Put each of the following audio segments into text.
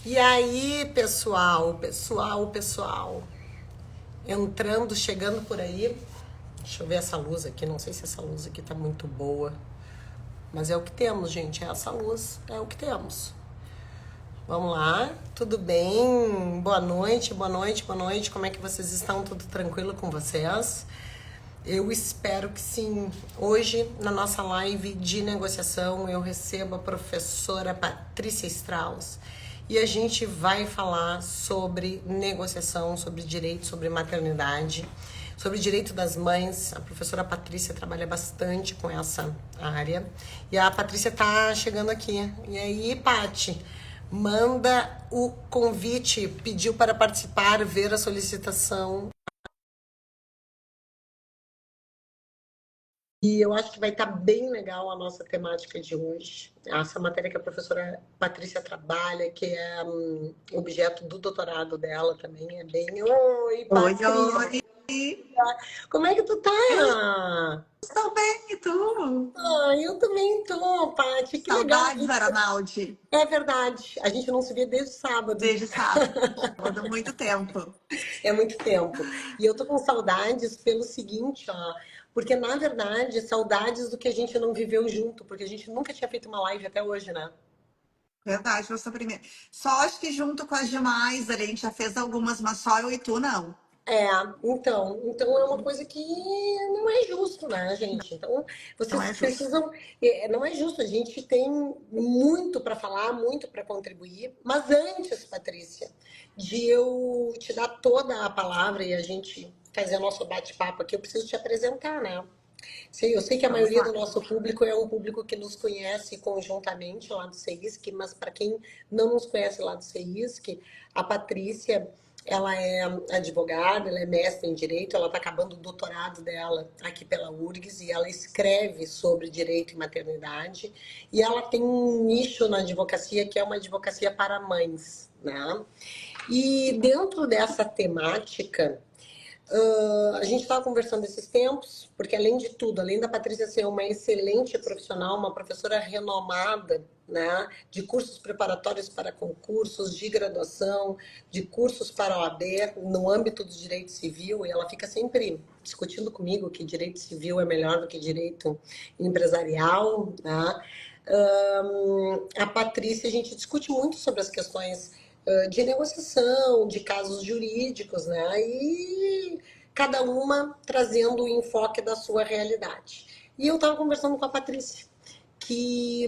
E aí, pessoal, entrando, chegando por aí. Deixa eu ver essa luz aqui, não sei se essa luz aqui tá muito boa, mas é o que temos, gente, é essa luz, é o que temos. Vamos lá, tudo bem? Boa noite, boa noite, boa noite. Como é que vocês estão? Tudo tranquilo com vocês? Eu espero que sim. Hoje, na nossa live de negociação, eu recebo a professora Patrícia Strauss e a gente vai falar sobre negociação, sobre direito, sobre maternidade, sobre direito das mães. A professora Patrícia trabalha bastante com essa área e a Patrícia tá chegando aqui. E aí, Pati, manda o convite, pediu para participar, ver a solicitação. E eu acho que vai estar bem legal a nossa temática de hoje. Essa matéria que a professora Patrícia trabalha, que é objeto do doutorado dela também, é bem. Oi, Oi, Patrícia! oi! Como é que tu Eu tá? estou bem, e tu? Ah, eu também tô, Paty. Que legal. Saudades, Aranaldi, É verdade. A gente não se vê desde sábado. desde sábado, muito tempo. É muito tempo. E eu tô com saudades pelo seguinte, ó. Porque, na verdade, saudades do que a gente não viveu junto, porque a gente nunca tinha feito uma live até hoje, né? Verdade, você primeiro. Só acho que junto com as demais, a gente já fez algumas, mas só eu e tu não. É, então é uma coisa que não é justo, né, gente? Então, Não vocês é justo. precisam, não é justo, a gente tem muito para falar, muito para contribuir, mas antes, Patrícia, de eu te dar toda a palavra e a gente fazer nosso bate-papo aqui, eu preciso te apresentar, né? Eu sei que a Vamos maioria do lá. nosso público é um público que nos conhece conjuntamente lá do CEISC, mas para quem não nos conhece lá do CEISC, a Patrícia, ela é advogada, ela é mestre em direito, ela está acabando o doutorado dela aqui pela URGS e ela escreve sobre direito e maternidade. E ela tem um nicho na advocacia que é uma advocacia para mães, né? E dentro dessa temática, a gente estava conversando esses tempos, porque além de tudo, além da Patrícia ser uma excelente profissional, uma professora renomada, né, de cursos preparatórios para concursos, de graduação, de cursos para a OAB, no âmbito do direito civil, e ela fica sempre discutindo comigo que direito civil é melhor do que direito empresarial, né? A Patrícia, a gente discute muito sobre as questões de negociação, de casos jurídicos, né? E cada uma trazendo o enfoque da sua realidade. E eu estava conversando com a Patrícia que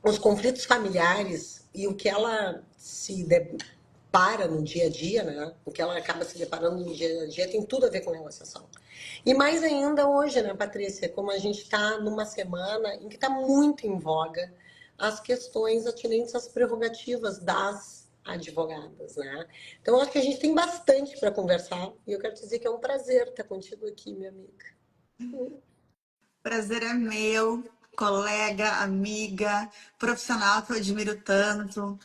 os conflitos familiares e o que ela se depara no dia a dia, né? O que ela acaba se deparando no dia a dia tem tudo a ver com negociação. E mais ainda hoje, né, Patrícia, como a gente está numa semana em que está muito em voga as questões atinentes às prerrogativas das advogadas, né? Então, acho que a gente tem bastante para conversar e eu quero te dizer que é um prazer estar contigo aqui, minha amiga. Prazer é meu, colega, amiga, profissional que eu admiro tanto.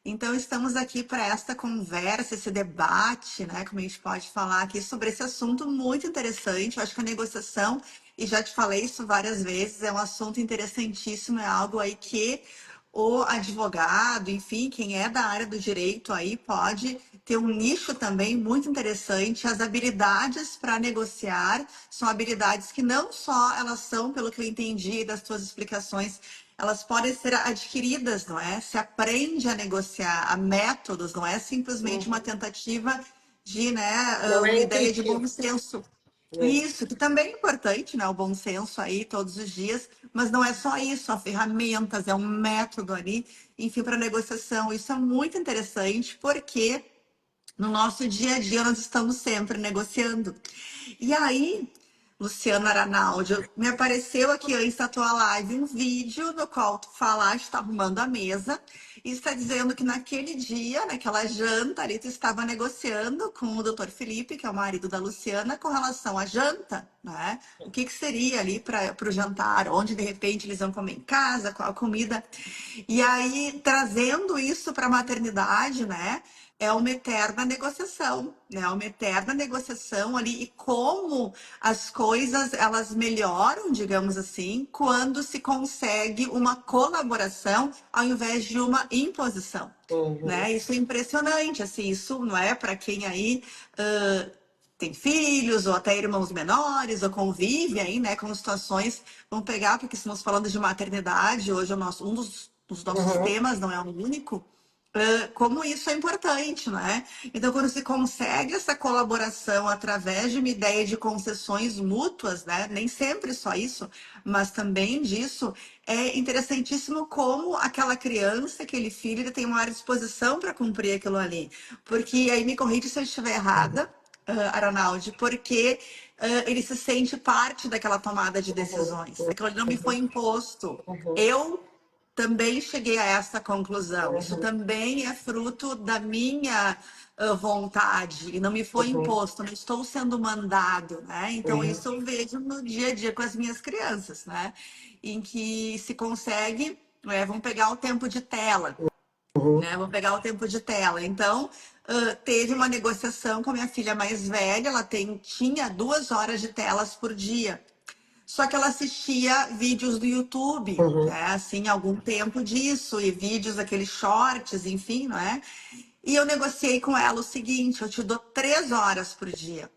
Então, estamos aqui para esta conversa, esse debate, né? Como a gente pode falar aqui sobre esse assunto muito interessante. Eu acho que a negociação, e já te falei isso várias vezes, é um assunto interessantíssimo, é algo aí que o advogado, enfim, quem é da área do direito aí pode ter um nicho também muito interessante. As habilidades para negociar são habilidades que não só elas são, pelo que eu entendi das tuas explicações, elas podem ser adquiridas, não é? Se aprende a negociar, a métodos, não é simplesmente uma Uhum. tentativa de, né, Não é uma ideia de bom intuitivo, senso. né? Isso, que também é importante, né? O bom senso aí todos os dias, mas não é só isso, há ferramentas, é um método ali, enfim, para negociação. Isso é muito interessante, porque no nosso dia a dia nós estamos sempre negociando. E aí, Luciano Aranaldi, me apareceu aqui antes da tua live um vídeo no qual tu falaste, está arrumando a mesa, e está dizendo que naquele dia, naquela janta ali, tu estava negociando com o doutor Felipe, que é o marido da Luciana, com relação à janta, né? O que seria ali para o jantar, onde de repente eles vão comer em casa, qual a comida. E aí, trazendo isso para a maternidade, né? é uma eterna negociação, né? Uma eterna negociação ali e como as coisas elas melhoram, digamos assim, quando se consegue uma colaboração ao invés de uma imposição, Uhum, né? Isso é impressionante, assim, isso não é para quem aí tem filhos ou até irmãos menores ou convive aí, né, com situações, vamos pegar porque estamos falando de maternidade, hoje é o nosso, um dos nossos uhum, temas, não é o único. Como isso é importante, né? Então, quando se consegue essa colaboração através de uma ideia de concessões mútuas, né? Nem sempre só isso, mas também disso, é interessantíssimo como aquela criança, aquele filho, ele tem maior disposição para cumprir aquilo ali. Porque aí me corrige se eu estiver errada, Aranaldi, porque ele se sente parte daquela tomada de uhum, decisões. Aquilo ali não me foi imposto. uhum, Eu também cheguei a essa conclusão. Isso uhum, também é fruto da minha vontade e não me foi uhum, imposto, não estou sendo mandado, né? Então, uhum, isso eu vejo no dia a dia com as minhas crianças, né? Em que se consegue, vamos pegar o tempo de tela, uhum, né? Vou pegar o tempo de tela. Então, teve uma negociação com a minha filha mais velha, ela tinha 2 horas de telas por dia. Só que ela assistia vídeos do YouTube, uhum, né? Assim, algum tempo disso, e vídeos, aqueles shorts, enfim, não é? E eu negociei com ela o seguinte: eu te dou 3 horas por dia,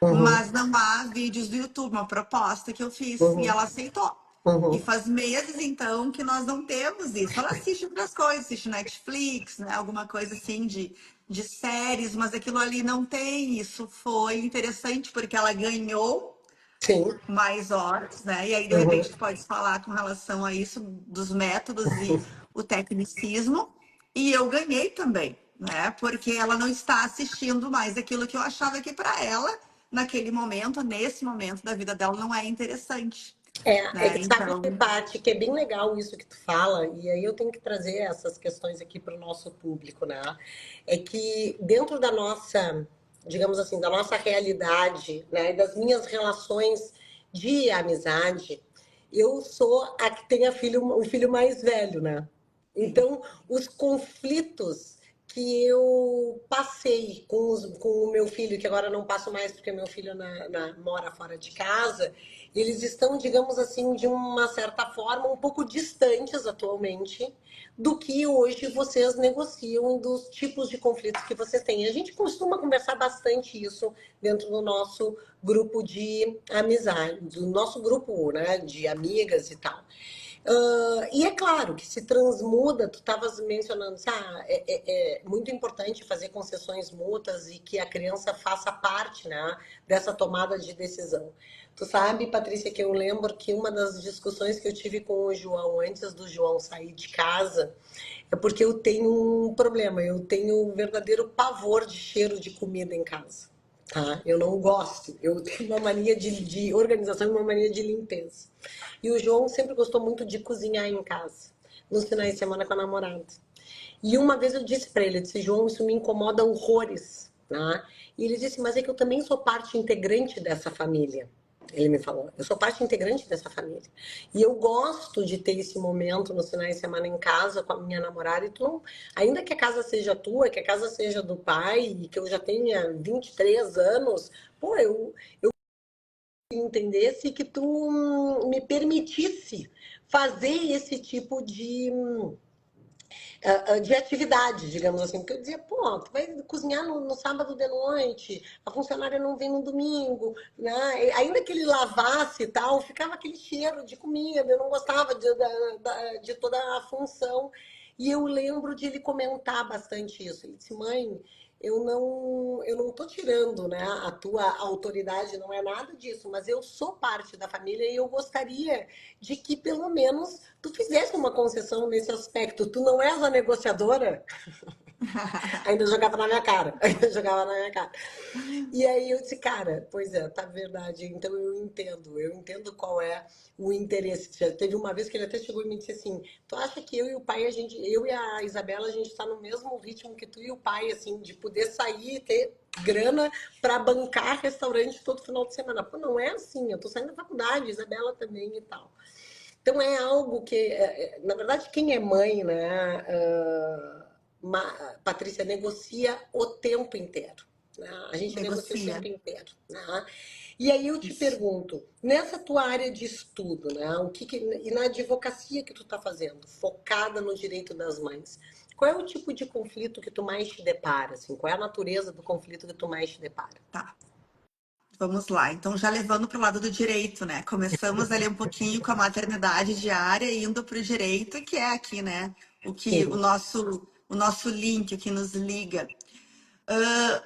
uhum, mas não há vídeos do YouTube, uma proposta que eu fiz. E uhum, ela aceitou. E uhum. faz meses, então, que nós não temos isso. Ela assiste outras coisas, assiste Netflix, né? Alguma coisa assim de séries, mas aquilo ali não tem. Isso foi interessante, porque ela ganhou Sim. mais horas, né? E aí, de Uhum. repente, tu pode falar com relação a isso, dos métodos e o tecnicismo. E eu ganhei também, né? Porque ela não está assistindo mais aquilo que eu achava que para ela, naquele momento, nesse momento da vida dela, não é interessante, É né? que sabe, Então, Paty, que é bem legal isso que tu fala, e aí eu tenho que trazer essas questões aqui para o nosso público, né? É que dentro da nossa, digamos assim, da nossa realidade, né, e das minhas relações de amizade, eu sou a que tem o filho mais velho, né? sim. Então, os conflitos que eu passei com o meu filho, que agora não passo mais porque meu filho mora fora de casa, eles estão, digamos assim, de uma certa forma, um pouco distantes atualmente do que hoje vocês negociam dos tipos de conflitos que vocês têm. A gente costuma conversar bastante isso dentro do nosso grupo de amizade, do nosso grupo, né, de amigas e tal. E é claro que se transmuda, tu estavas mencionando, é muito importante fazer concessões mútuas e que a criança faça parte, né, dessa tomada de decisão. Tu sabe, Patrícia, que eu lembro que uma das discussões que eu tive com o João antes do João sair de casa é porque eu tenho um problema, eu tenho um verdadeiro pavor de cheiro de comida em casa. Tá? Eu não gosto, eu tenho uma mania de organização e uma mania de limpeza. E o João sempre gostou muito de cozinhar em casa, nos finais de semana com a namorada. E uma vez eu disse para ele, eu disse, João, isso me incomoda horrores. Né? E ele disse, mas é que eu também sou parte integrante dessa família. Ele me falou, eu sou parte integrante dessa família. E eu gosto de ter esse momento nos finais de semana em casa com a minha namorada. E tu não, ainda que a casa seja tua, que a casa seja do pai, e que eu já tenha 23 anos, pô, eu entendesse que tu me permitisse fazer esse tipo de atividade, digamos assim. Porque eu dizia, pô, tu vai cozinhar no sábado de noite, a funcionária não vem no domingo, né? E ainda que ele lavasse e tal, ficava aquele cheiro de comida, eu não gostava de toda a função. E eu lembro de ele comentar bastante isso. Ele disse, mãe, eu não tô tirando, né, a tua autoridade, não é nada disso, mas eu sou parte da família e eu gostaria de que pelo menos tu fizesse uma concessão nesse aspecto. Tu não és a negociadora? Ainda jogava na minha cara. Ainda jogava na minha cara. E aí eu disse, cara, pois é, tá verdade. Então eu entendo qual é o interesse. Já teve uma vez que ele até chegou e me disse assim: tu acha que eu e o pai, eu e a Isabela, a gente está no mesmo ritmo que tu e o pai, assim, de poder sair e ter grana para bancar restaurante todo final de semana? Pô, não é assim, eu tô saindo da faculdade, Isabela também e tal. Então é algo que, na verdade, quem é mãe, né? Patrícia, negocia o tempo inteiro. Né? A gente negocia o Negocia. tempo inteiro. Né? E aí eu te Isso. pergunto, nessa tua área de estudo, né, e na advocacia que tu está fazendo, focada no direito das mães, qual é o tipo de conflito que tu mais te depara? Assim? Qual é a natureza do conflito que tu mais te depara? Tá. Vamos lá. Então, já levando para o lado do direito, né? Começamos ali um pouquinho com a maternidade diária, indo para o direito, que é aqui, né? Sim. O nosso link, o que nos liga.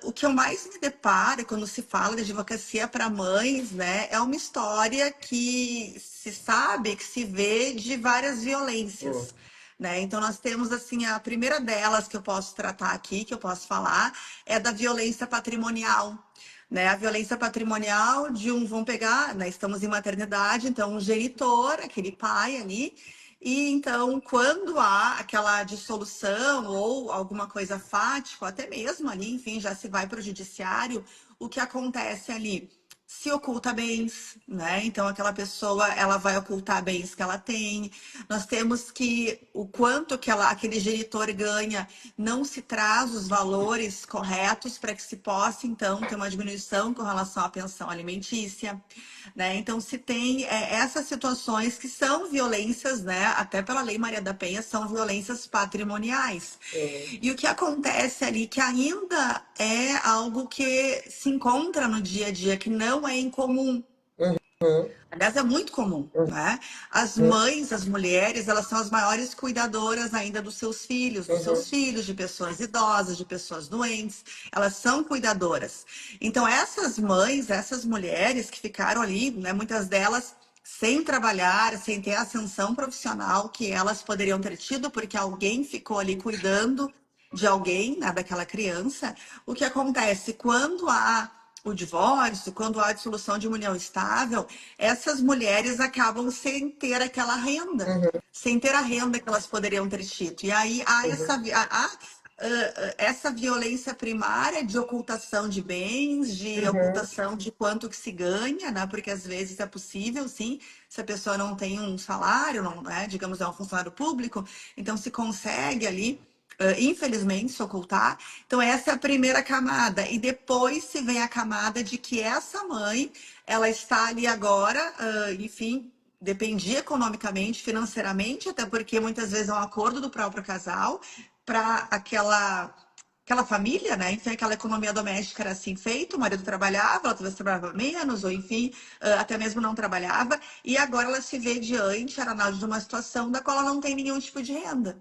O que eu mais me deparo quando se fala de advocacia para mães, né, é uma história que se sabe, que se vê de várias Hum, violências, né? Então nós temos assim a primeira delas que eu posso tratar aqui, que eu posso falar, é da violência patrimonial. Né, a violência patrimonial de vamos pegar, né, estamos em maternidade, então um genitor, aquele pai ali, e então, quando há aquela dissolução ou alguma coisa fática, ou até mesmo ali, enfim, já se vai para o judiciário, o que acontece ali? Se oculta bens, né? Então, aquela pessoa, ela vai ocultar bens que ela tem. Nós temos que, o quanto que aquele genitor ganha, não se traz os valores corretos para que se possa, então, ter uma diminuição com relação à pensão alimentícia. Né? Então, se tem essas situações que são violências, né? Até pela Lei Maria da Penha, são violências patrimoniais. hum, E o que acontece ali, que ainda é algo que se encontra no dia a dia, que não é incomum. hum, Aliás, é muito comum, hum, né? As hum, mães, as mulheres, elas são as maiores cuidadoras ainda dos uhum, seus filhos, de pessoas idosas, de pessoas doentes. Elas são cuidadoras. Então, essas mães, essas mulheres que ficaram ali, né, muitas delas sem trabalhar, sem ter a ascensão profissional que elas poderiam ter tido, porque alguém ficou ali cuidando de alguém, né, daquela criança. O que acontece quando há o divórcio, quando há a dissolução de uma união estável, essas mulheres acabam sem ter aquela renda, uhum, sem ter a renda que elas poderiam ter tido. E aí há uhum, essa violência primária de ocultação de bens, de uhum, ocultação de quanto que se ganha, né? Porque às vezes é possível, sim, se a pessoa não tem um salário, não, né? Digamos, é um funcionário público, então se consegue ali infelizmente, se ocultar. Então, essa é a primeira camada. E depois se vem a camada de que essa mãe, ela está ali agora, enfim, dependia economicamente, financeiramente, até porque muitas vezes é um acordo do próprio casal para aquela família, né? Enfim, aquela economia doméstica era assim feita, o marido trabalhava, ela talvez trabalhava menos, ou enfim, até mesmo não trabalhava, e agora ela se vê diante, Aranaldo, de uma situação da qual ela não tem nenhum tipo de renda.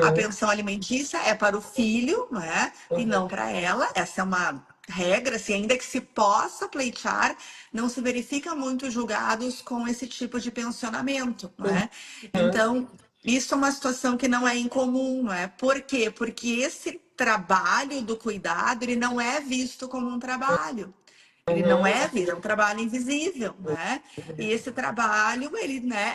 A uhum, pensão alimentícia é para o filho, não é? E uhum, não para ela. Essa é uma regra, assim, ainda que se possa pleitear, não se verifica muito julgados com esse tipo de pensionamento, não é? uhum, Então, isso é uma situação que não é incomum, não é? Por quê? Porque esse trabalho do cuidado, ele não é visto como um trabalho. Ele não uhum, é vida, é um trabalho invisível, né? E esse trabalho, ele, né,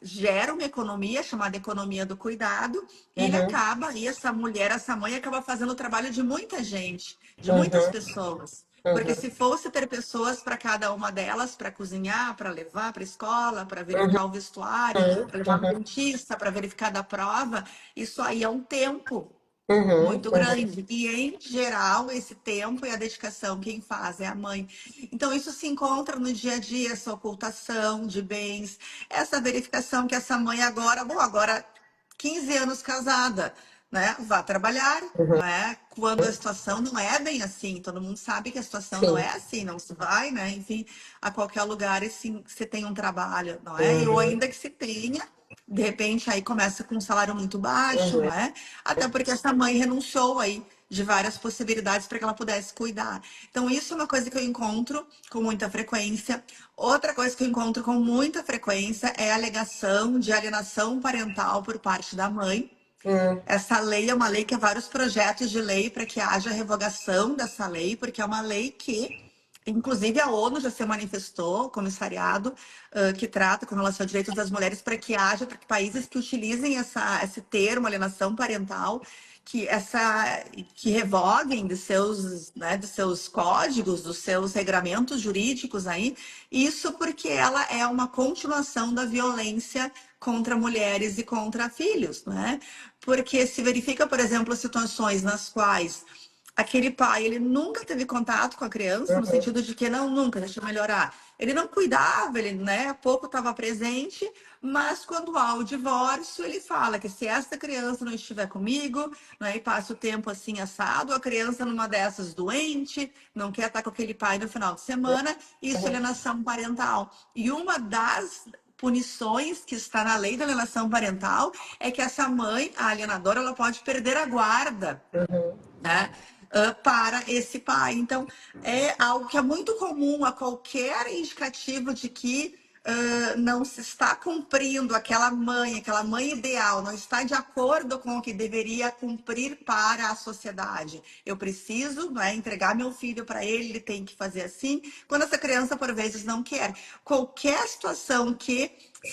gera uma economia chamada economia do cuidado, e ele uhum, acaba, e essa mulher, essa mãe acaba fazendo o trabalho de muita gente, de muitas uhum, pessoas. Porque uhum, se fosse ter pessoas para cada uma delas, para cozinhar, para levar para a escola, para uhum, verificar o vestuário, para levar no uhum, dentista, para verificar da prova, isso aí é um tempo uhum, muito uhum, grande. E, em geral, esse tempo e a dedicação, quem faz é a mãe. Então, isso se encontra no dia a dia, essa ocultação de bens, essa verificação que essa mãe agora, bom, agora 15 anos casada, né? Vá trabalhar, uhum. não é? Quando a situação não é bem assim, todo mundo sabe que a situação não Sim. é assim, não se vai, né? Enfim, a qualquer lugar e sim, se tem um trabalho, não é? E ou Uhum, ainda que se tenha, de repente aí começa com um salário muito baixo, uhum, não é? Até porque essa mãe renunciou aí de várias possibilidades para que ela pudesse cuidar. Então, isso é uma coisa que eu encontro com muita frequência. Outra coisa que eu encontro com muita frequência é a alegação de alienação parental por parte da mãe. uhum, Essa lei é uma lei que há vários projetos de lei para que haja revogação dessa lei, porque é uma lei que, inclusive, a ONU já se manifestou, o comissariado que trata com relação aos direitos das mulheres, para que haja, para que países que utilizem esse termo, alienação parental, que revoguem né, de seus códigos, dos seus regramentos jurídicos aí. Isso porque ela é uma continuação da violência contra mulheres e contra filhos, né? Porque se verifica, por exemplo, situações nas quais aquele pai, ele nunca teve contato com a criança, no Uhum. sentido de que não, nunca, deixa eu melhorar. Ele não cuidava, ele, né, pouco estava presente, mas quando há o divórcio, ele fala que se esta criança não estiver comigo, né, e passa o tempo assim assado, a criança numa dessas doente, não quer estar com aquele pai no final de semana, isso é Uhum. alienação parental. E uma das punições que está na lei da alienação parental é que essa mãe, a alienadora, ela pode perder a guarda, Uhum. né, para esse pai. Então, é algo que é muito comum a qualquer indicativo de que não se está cumprindo aquela mãe ideal, não está de acordo com o que deveria cumprir para a sociedade. Eu preciso, né, entregar meu filho para ele, ele tem que fazer assim. Quando essa criança, por vezes, não quer. Qualquer situação que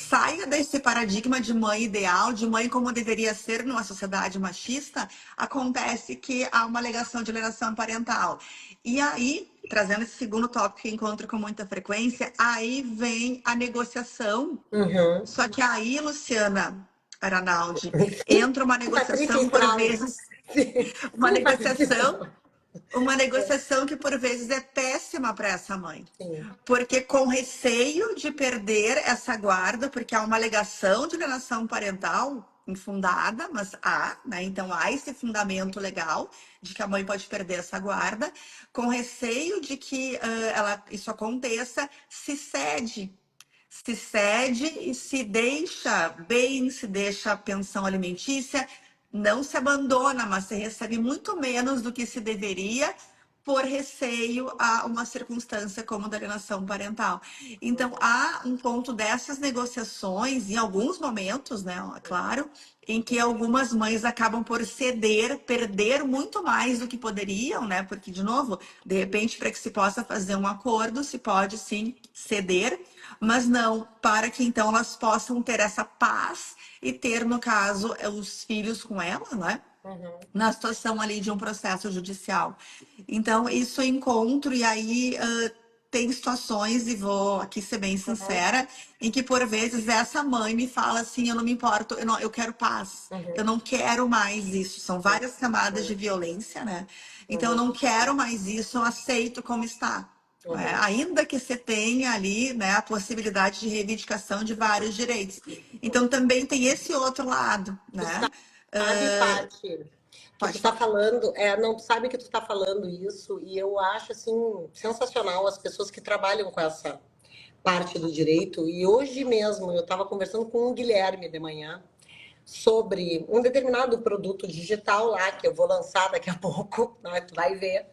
saia desse paradigma de mãe ideal, de mãe como deveria ser numa sociedade machista, acontece que há uma alegação de alienação parental. E aí, trazendo esse segundo tópico que encontro com muita frequência, aí vem a negociação. Uhum. Só que aí, Luciana Aranaldi, entra uma Sim, Patrícia negociação, por Straub. vezes, Sim, uma sim, Patrícia negociação Straub. uma negociação que por vezes é péssima para essa mãe, Sim. porque com receio de perder essa guarda, porque há uma alegação de alienação parental infundada, mas há, né? Então há esse fundamento legal de que a mãe pode perder essa guarda, com receio de que isso aconteça, se cede e se deixa bem, se deixa a pensão alimentícia, não se abandona, mas se recebe muito menos do que se deveria por receio a uma circunstância como da alienação parental. Então, há um ponto dessas negociações, em alguns momentos, né, é claro, em que algumas mães acabam por ceder, perder muito mais do que poderiam, né? Porque, de novo, de repente, para que se possa fazer um acordo, se pode sim ceder, mas não para que então elas possam ter essa paz e ter, no caso, os filhos com ela, né? Uhum. Na situação ali de um processo judicial. Então, isso eu encontro, e aí tem situações, e vou aqui ser bem Uhum. sincera, em que por vezes essa mãe me fala assim: eu não me importo, eu quero paz, eu Uhum. não quero mais isso. São várias camadas de violência, né? Então, eu Uhum. não quero mais isso, eu aceito como está. Né? Uhum. Ainda que você tenha ali, né, a possibilidade de reivindicação de vários direitos. Então, também tem esse outro lado, Tu né? sabe, Paty, que tu Pode tá falar. falando, não, tu sabe que tu tá falando isso, e eu acho, assim, sensacional as pessoas que trabalham com essa parte do direito. E hoje mesmo eu estava conversando com o Guilherme de manhã sobre um determinado produto digital lá que eu vou lançar daqui a pouco, né? Tu vai ver.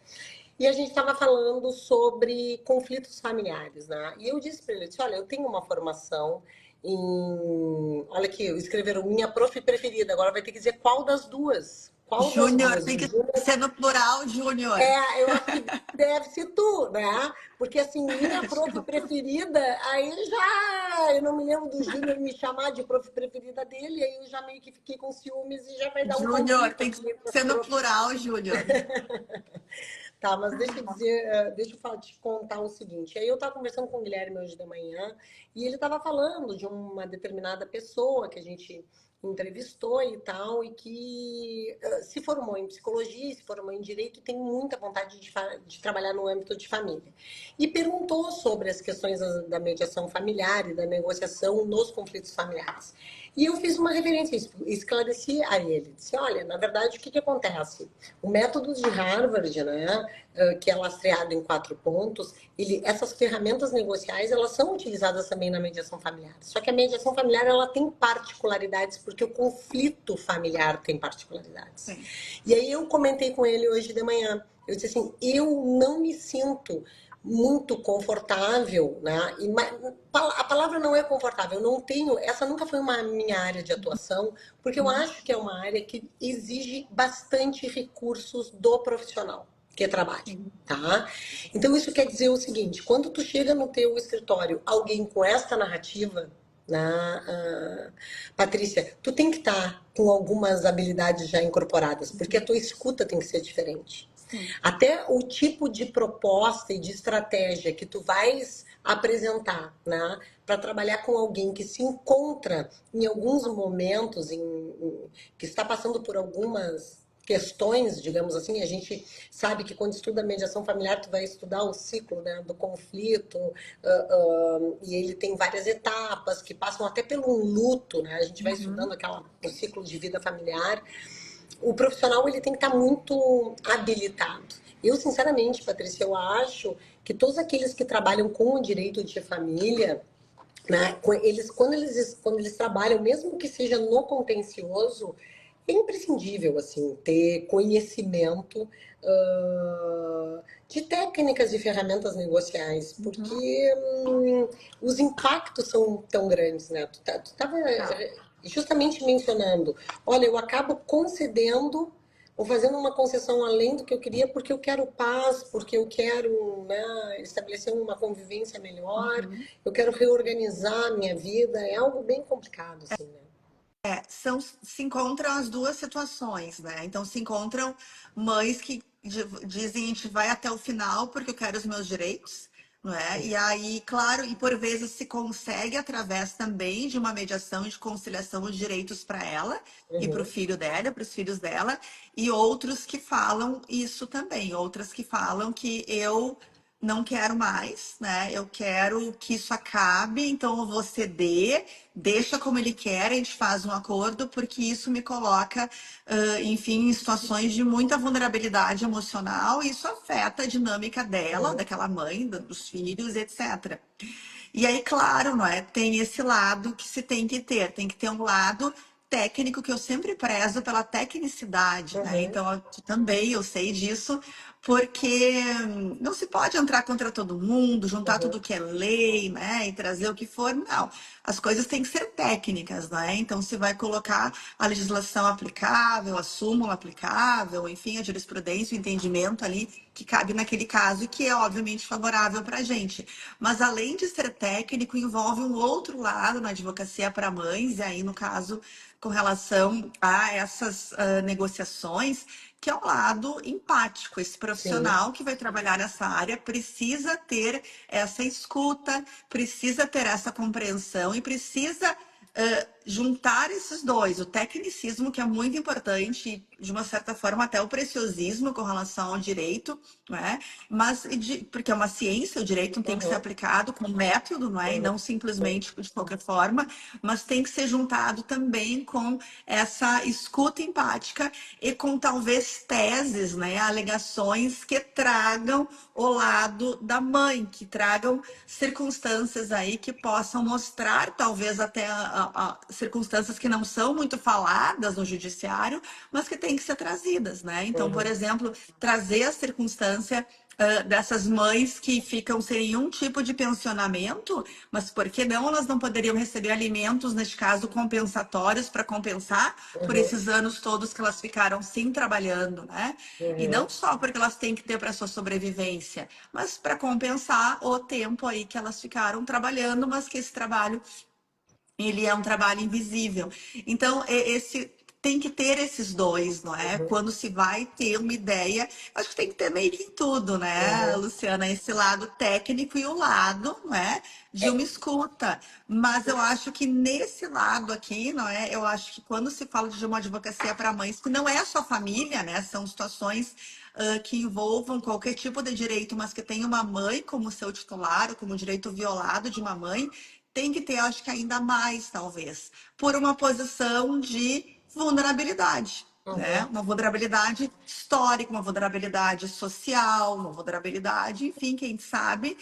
E a gente estava falando sobre conflitos familiares, né? E eu disse para ele, disse, olha, eu tenho uma formação em, olha aqui, escreveram minha prof preferida, agora vai ter que dizer qual das duas. Qual das Júnior, duas? tem O que Júnior. ser no plural, Júnior. Eu acho que deve ser tu, né? Porque assim, minha prof preferida, aí já, eu não me lembro do Júnior me chamar de prof preferida dele, aí eu já meio que fiquei com ciúmes e já vai dar um Júnior, conflito tem que aqui entre as ser no profs. plural, Júnior. Tá, mas deixa eu dizer, deixa eu te contar o seguinte. Aí eu estava conversando com o Guilherme hoje de manhã e ele estava falando de uma determinada pessoa que a gente entrevistou e tal, e que se formou em psicologia, se formou em direito, e tem muita vontade de trabalhar no âmbito de família. E perguntou sobre as questões da mediação familiar e da negociação nos conflitos familiares. E eu fiz uma referência, esclareci a ele. Disse, olha, na verdade, o que acontece? O método de Harvard, né, que é lastreado em 4 pontos, essas ferramentas negociais, elas são utilizadas também na mediação familiar. Só que a mediação familiar, ela tem particularidades, porque o conflito familiar tem particularidades. Sim. E aí eu comentei com ele hoje de manhã, eu disse assim, eu não me sinto muito confortável, né? A palavra não é confortável, eu não tenho, essa nunca foi uma minha área de atuação, porque eu acho que é uma área que exige bastante recursos do profissional que trabalha, Sim. tá? Então isso quer dizer o seguinte, quando tu chega no teu escritório, alguém com esta narrativa, né? Patrícia, tu tem que estar com algumas habilidades já incorporadas, porque a tua escuta tem que ser diferente. Sim. Até o tipo de proposta e de estratégia que tu vais apresentar, né, para trabalhar com alguém que se encontra em alguns momentos, que está passando por algumas questões, digamos assim. A gente sabe que quando estuda mediação familiar, tu vai estudar o ciclo, né, do conflito, e ele tem várias etapas que passam até pelo luto, né? A gente vai estudando Uhum. o ciclo de vida familiar. O profissional ele tem que estar muito habilitado. Eu, sinceramente, Patrícia, eu acho que todos aqueles que trabalham com o direito de família, né, quando eles trabalham, mesmo que seja no contencioso, é imprescindível assim ter conhecimento de técnicas e ferramentas negociais, Uhum. porque os impactos são tão grandes, né? Tu estava justamente mencionando, olha, eu acabo concedendo ou fazendo uma concessão além do que eu queria porque eu quero paz, porque eu quero, né, estabelecer uma convivência melhor, Uhum. eu quero reorganizar a minha vida. É algo bem complicado, assim, né? Se encontram as duas situações, né? Então, se encontram mães que dizem a gente vai até o final porque eu quero os meus direitos, não é? E aí, claro, e por vezes se consegue através também de uma mediação e de conciliação os direitos para ela e para o Uhum, filho dela, para os filhos dela, e outros que falam isso também, outras que falam que eu não quero mais, né? Eu quero que isso acabe, então eu vou ceder, deixa como ele quer, a gente faz um acordo, porque isso me coloca, enfim, em situações de muita vulnerabilidade emocional, e isso afeta a dinâmica dela, uhum, daquela mãe, dos filhos, etc. E aí, claro, não é? Tem esse lado que se tem que ter um lado técnico que eu sempre prezo pela tecnicidade, né? uhum, Então, também eu sei disso, porque não se pode entrar contra todo mundo, juntar uhum, tudo que é lei, né? E trazer o que for, não. As coisas têm que ser técnicas, né? Então, se vai colocar a legislação aplicável, a súmula aplicável, enfim, a jurisprudência, o entendimento ali que cabe naquele caso e que é obviamente favorável para a gente. Mas além de ser técnico, envolve um outro lado na advocacia para mães, e aí no caso com relação a essas negociações, que é um lado empático. Esse sim, profissional que vai trabalhar nessa área precisa ter essa escuta, precisa ter essa compreensão e precisa juntar esses dois, o tecnicismo, que é muito importante, de uma certa forma até o preciosismo com relação ao direito, não é? Porque é uma ciência, o direito tem que ser uhum, aplicado com método, não é? E uhum, não simplesmente de qualquer forma, mas tem que ser juntado também com essa escuta empática e com talvez teses, né? Alegações que tragam o lado da mãe, que tragam circunstâncias aí que possam mostrar, talvez até circunstâncias que não são muito faladas no judiciário, mas que têm que ser trazidas, né? Então, por uhum, exemplo, trazer a circunstância dessas mães que ficam sem nenhum tipo de pensionamento, mas por que não elas não poderiam receber alimentos, neste caso, compensatórios para compensar por uhum, esses anos todos que elas ficaram sim trabalhando, né? E uhum, não só porque elas têm que ter para sua sobrevivência, mas para compensar o tempo aí que elas ficaram trabalhando, mas que esse trabalho ele é um trabalho invisível. Então, esse tem que ter esses dois, não é? uhum, Quando se vai ter uma ideia, acho que tem que ter meio que em tudo, né, uhum. Luciana? Esse lado técnico e o lado, não é, de uma escuta. Mas eu acho que nesse lado aqui, não é? Eu acho que quando se fala de uma advocacia para mães, que não é só família, né? São situações que envolvam qualquer tipo de direito, mas que tem uma mãe como seu titular, ou como direito violado de uma mãe, tem que ter, acho que ainda mais, talvez, por uma posição de vulnerabilidade, né? Uhum. Uma vulnerabilidade histórica, uma vulnerabilidade social, uma vulnerabilidade, enfim, quem sabe,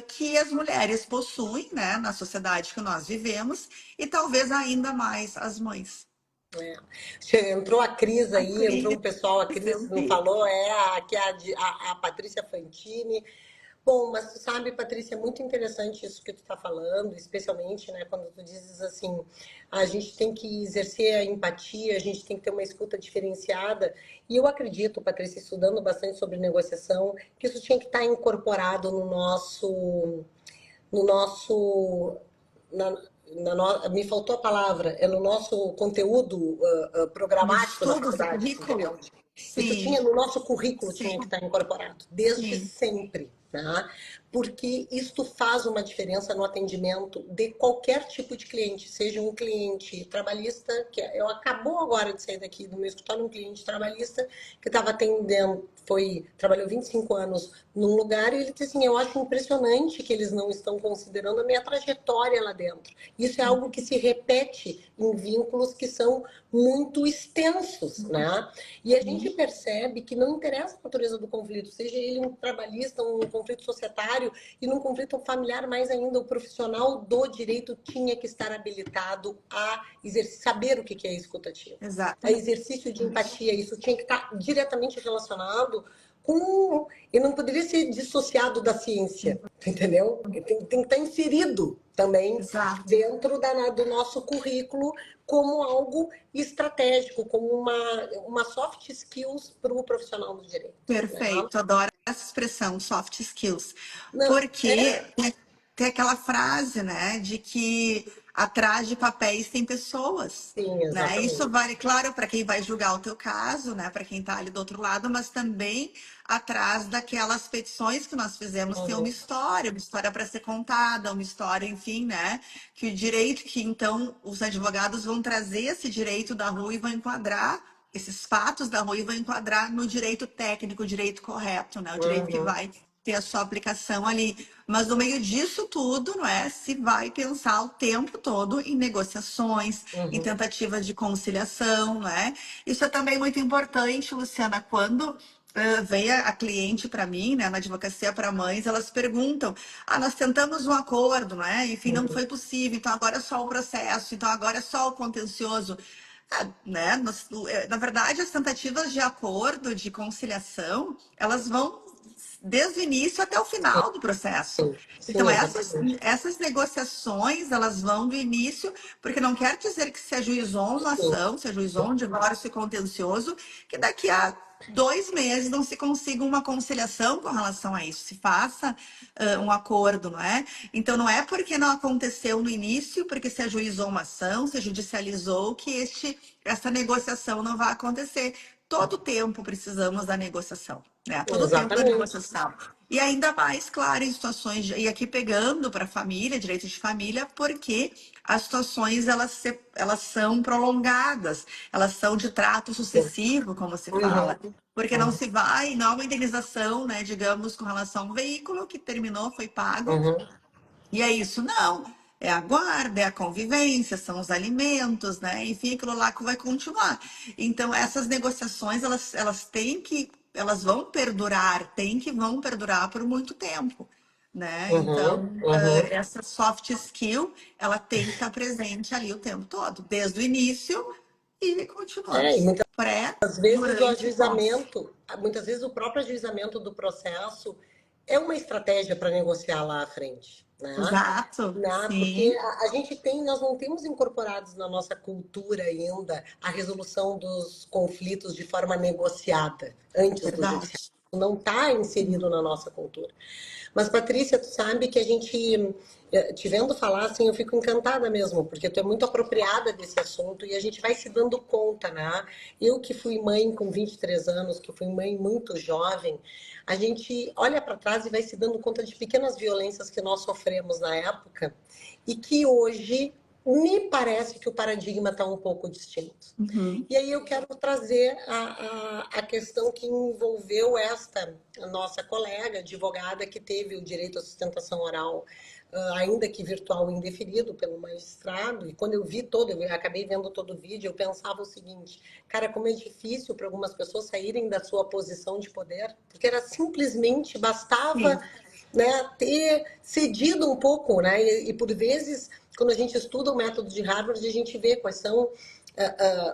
que as mulheres possuem, né, na sociedade que nós vivemos, e talvez ainda mais as mães. É. Entrou a Cris A aí, entrou Cris, um pessoal, a eu Cris não vi. falou, que é a Patrícia Fantini. Bom, mas tu sabe, Patrícia, é muito interessante isso que tu está falando, especialmente, né, quando tu dizes assim, a gente tem que exercer a empatia, a gente tem que ter uma escuta diferenciada. E eu acredito, Patrícia, estudando bastante sobre negociação, que isso tinha que estar incorporado no nosso, me faltou a palavra, é no nosso conteúdo Nos programático da estudos do faculdade, entendeu? currículo? Isso Sim, tinha no nosso currículo, tinha que sim, estar incorporado, desde sim. sempre, né? Porque isto faz uma diferença no atendimento de qualquer tipo de cliente, seja um cliente trabalhista, que eu acabou agora de sair daqui do meu escritório, um cliente trabalhista que estava atendendo, trabalhou 25 anos num lugar e ele disse assim, eu acho impressionante que eles não estão considerando a minha trajetória lá dentro. Isso é algo que se repete em vínculos que são muito extensos, né? E a gente percebe que não interessa a natureza do conflito, seja ele um trabalhista, um conflito societário e num conflito familiar, mais ainda, o profissional do direito tinha que estar habilitado a saber o que é escutativa, a Exatamente. exercício de empatia. Isso tinha que estar diretamente relacionado com. E não poderia ser dissociado da ciência, entendeu? Tem que estar inserido também Exato. dentro do nosso currículo como algo estratégico, como uma soft skills para o profissional do direito. Né? Perfeito, adoro essa expressão, soft skills, Não, porque tem aquela frase, né, de que atrás de papéis tem pessoas, sim, né? Isso exatamente. vale, claro, para quem vai julgar o teu caso, né, para quem está ali do outro lado, mas também atrás daquelas petições que nós fizemos tem Uhum, uma história para ser contada, uma história, enfim, né, que o direito que então os advogados vão trazer esse direito da rua e vão enquadrar esses fatos da rua e vão enquadrar no direito técnico, o direito correto, né? O direito que uhum, vai ter a sua aplicação ali. Mas no meio disso tudo, não é? Se vai pensar o tempo todo em negociações, em uhum, tentativas de conciliação, não é? Isso é também muito importante, Luciana, quando vem a cliente para mim, né, na advocacia para mães, elas perguntam: ah, nós tentamos um acordo, não é? Enfim, não uhum, foi possível, então agora é só o processo, então agora é só o contencioso. Né? Na verdade, as tentativas de acordo, de conciliação, elas vão desde o início até o final do processo. sim, Então, sim, exatamente. essas negociações, elas vão do início, porque não quer dizer que se ajuizou uma Sim, ação, se ajuizou um divórcio contencioso, que daqui a 2 meses não se consiga uma conciliação com relação a isso, se faça um acordo, não é? Então, não é porque não aconteceu no início, porque se ajuizou uma ação, se judicializou, que essa negociação não vai acontecer. Todo tempo precisamos da negociação, né? Todo tempo da exatamente. negociação. E ainda mais, claro, em situações, e aqui pegando para a família, direito de família, porque as situações elas são prolongadas, elas são de trato sucessivo, como se fala. Uhum, Porque não uhum, se vai, não há uma indenização, né, digamos, com relação ao veículo que terminou, foi pago, uhum, e é isso, não. É a guarda, é a convivência, são os alimentos, né? Enfim, aquilo lá que vai continuar. Então, essas negociações, elas vão perdurar, vão perdurar por muito tempo, né? uhum, Então, uhum. essa soft skill, ela tem que estar presente ali o tempo todo, desde o início e E continuamos. Pré, às vezes o durante e pós. ajuizamento, muitas vezes o próprio ajuizamento do processo é uma estratégia para negociar lá à frente, né? Exato, Porque sim, a gente nós não temos incorporados na nossa cultura ainda a resolução dos conflitos de forma negociada antes do judiciário. verdade. Não está inserido na nossa cultura. Mas, Patrícia, tu sabe que a gente, te vendo falar assim, eu fico encantada mesmo, porque tu é muito apropriada desse assunto e a gente vai se dando conta, né? Eu que fui mãe com 23 anos, que fui mãe muito jovem, a gente olha para trás e vai se dando conta de pequenas violências que nós sofremos na época e que hoje me parece que o paradigma está um pouco distinto. Uhum. E aí eu quero trazer a questão que envolveu esta nossa colega, advogada, que teve o direito à sustentação oral, ainda que virtual indeferido pelo magistrado. E quando eu vi eu acabei vendo todo o vídeo, eu pensava o seguinte, cara, como é difícil para algumas pessoas saírem da sua posição de poder, porque era simplesmente, bastava, Sim. né, ter cedido um pouco, né? E por vezes, quando a gente estuda o método de Harvard, a gente vê quais são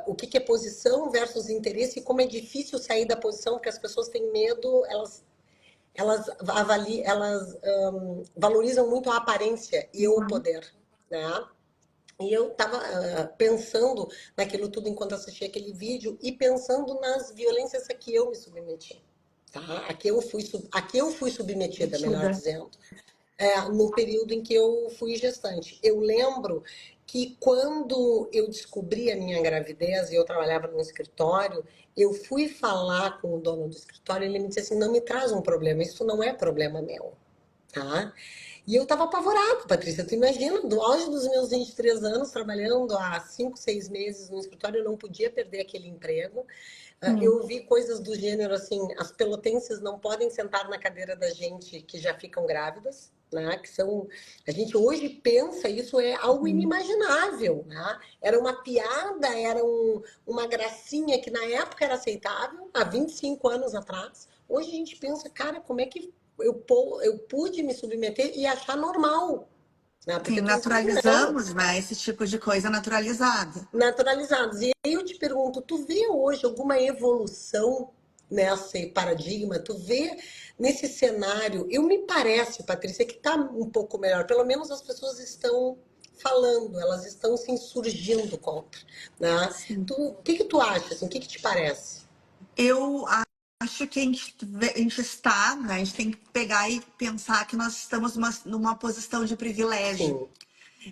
o que é posição versus interesse e como é difícil sair da posição, porque as pessoas têm medo, elas valorizam muito a aparência e o Uhum. poder, né? E eu estava pensando naquilo tudo enquanto assistia aquele vídeo e pensando nas violências a que eu me submeti. Tá? A que eu fui submetida, melhor Metida. dizendo. no período em que eu fui gestante. Eu lembro que quando eu descobri a minha gravidez e eu trabalhava no escritório, eu fui falar com o dono do escritório e ele me disse assim, não me traz um problema, isso não é problema meu, tá? E eu tava apavorado, Patrícia, tu imagina, do auge dos meus 23 anos, trabalhando há 5, 6 meses no escritório, eu não podia perder aquele emprego. Eu Sim, ouvi coisas do gênero assim, as pelotenses não podem sentar na cadeira da gente que já ficam grávidas, né? Que são, a gente hoje pensa isso é algo sim. inimaginável, né? Era uma piada, era uma gracinha que na época era aceitável, há 25 anos atrás. Hoje a gente pensa, cara, como é que eu pude me submeter e achar normal, né? Porque Sim, tu imagina, não, naturalizamos, né? Esse tipo de coisa naturalizada. naturalizados. E aí eu te pergunto, tu vê hoje alguma evolução nesse paradigma? Tu vê nesse cenário? Eu me parece, Patrícia, que está um pouco melhor. Pelo menos as pessoas estão falando, elas estão se insurgindo contra, né? Sim. O que que tu acha? Assim, o que que te parece? Eu acho que a gente está, né? A gente tem que pegar e pensar que nós estamos numa posição de privilégio. Sim.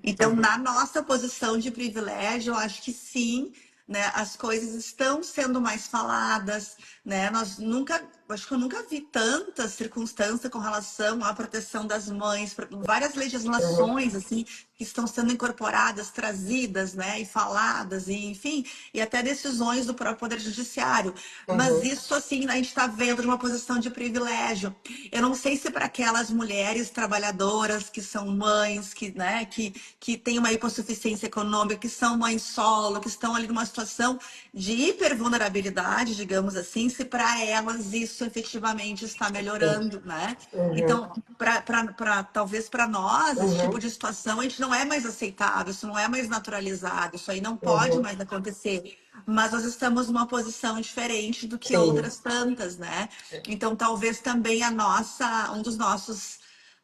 Então, Uhum, na nossa posição de privilégio, eu acho que sim, né, as coisas estão sendo mais faladas, né? Nós nunca, acho que eu nunca vi tanta circunstância com relação à proteção das mães, várias uhum, legislações assim que estão sendo incorporadas, trazidas, né, e faladas, e enfim, e até decisões do próprio Poder Judiciário. Mas uhum, isso assim a gente está vendo de uma posição de privilégio. Eu não sei se para aquelas mulheres trabalhadoras que são mães, que, né, que têm uma hipossuficiência econômica, que são mães solo, que estão ali numa situação de hipervulnerabilidade, digamos assim, se para elas isso efetivamente está sim, melhorando, né? uhum, Então, talvez para nós, esse tipo uhum, de situação, a gente não é mais aceitável, isso não é mais naturalizado, isso aí não pode uhum, mais acontecer. Mas nós estamos numa posição diferente do que sim, outras tantas, né? Então, talvez também um dos nossos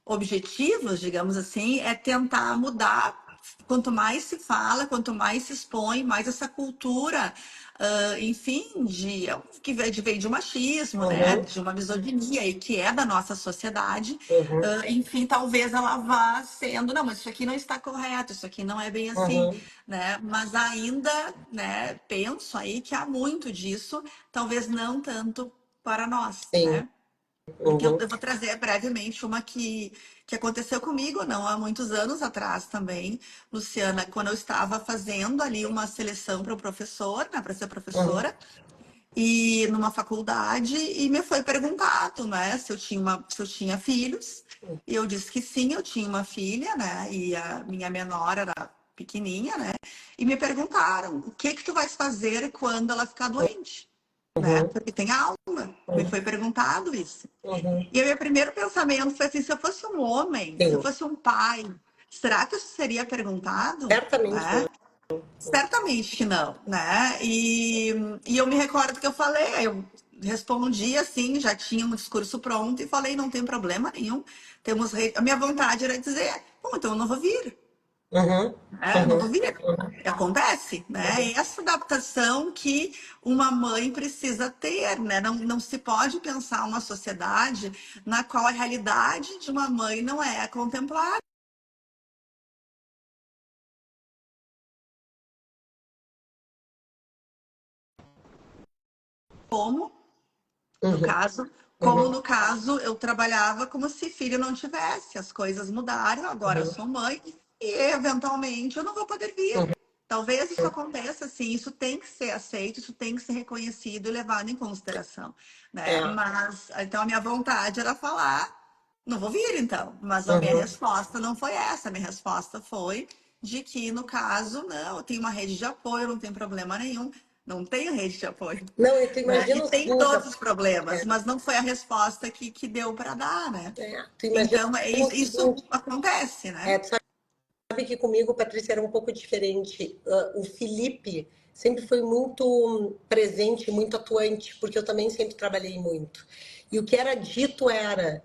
objetivos, digamos assim, é tentar mudar. Quanto mais se fala, quanto mais se expõe, mais essa cultura, enfim, veio de um machismo, né? uhum, De uma misoginia e que é da nossa sociedade, uhum, enfim, talvez ela vá sendo, não, mas isso aqui não está correto, isso aqui não é bem assim, uhum, né? Mas ainda, né, penso aí que há muito disso, talvez não tanto para nós, sim, né? Porque uhum, eu vou trazer brevemente uma que aconteceu comigo, não há muitos anos atrás também, Luciana, quando eu estava fazendo ali uma seleção para o professor, né, para ser uhum, professora, e numa faculdade, e me foi perguntado, né, se eu tinha filhos, e eu disse que sim, eu tinha uma filha, né, e a minha menor era pequenininha, né, e me perguntaram, o que que tu vais fazer quando ela ficar doente, né, uhum, porque tem alma, me foi perguntado isso. uhum, E o meu primeiro pensamento foi assim: se eu fosse um homem, se eu sim, fosse um pai, será que isso seria perguntado? certamente não. Né? Certamente que não, né? E eu me recordo que eu falei, eu respondi assim, já tinha um discurso pronto e falei: não tem problema nenhum. A minha vontade era dizer: bom, então eu não vou vir. Uhum, É, não uhum, vou vir. Acontece, né? E essa adaptação que uma mãe precisa ter, né? Não se pode pensar uma sociedade na qual a realidade de uma mãe não é contemplada como no uhum, caso, como uhum, no caso eu trabalhava como se filho não tivesse. As coisas mudaram, agora eu uhum, sou mãe e eventualmente eu não vou poder vir. uhum. Talvez isso aconteça, sim, isso tem que ser aceito, isso tem que ser reconhecido e levado em consideração, né? É, Mas então a minha vontade era falar, não vou vir então, mas a minha uhum. resposta não foi essa, a minha resposta foi de que no caso, não, eu tenho uma rede de apoio, não tem problema nenhum, não tenho rede de apoio, Não, e tu né? E imagina o tem seguinte, todos os problemas, é, mas não foi a resposta que deu para dar, né? tu imagina Então, o isso seguinte, acontece, né? tu sabe que comigo, Patrícia, era um pouco diferente. O Felipe sempre foi muito presente, muito atuante, porque eu também sempre trabalhei muito. E o que era dito era,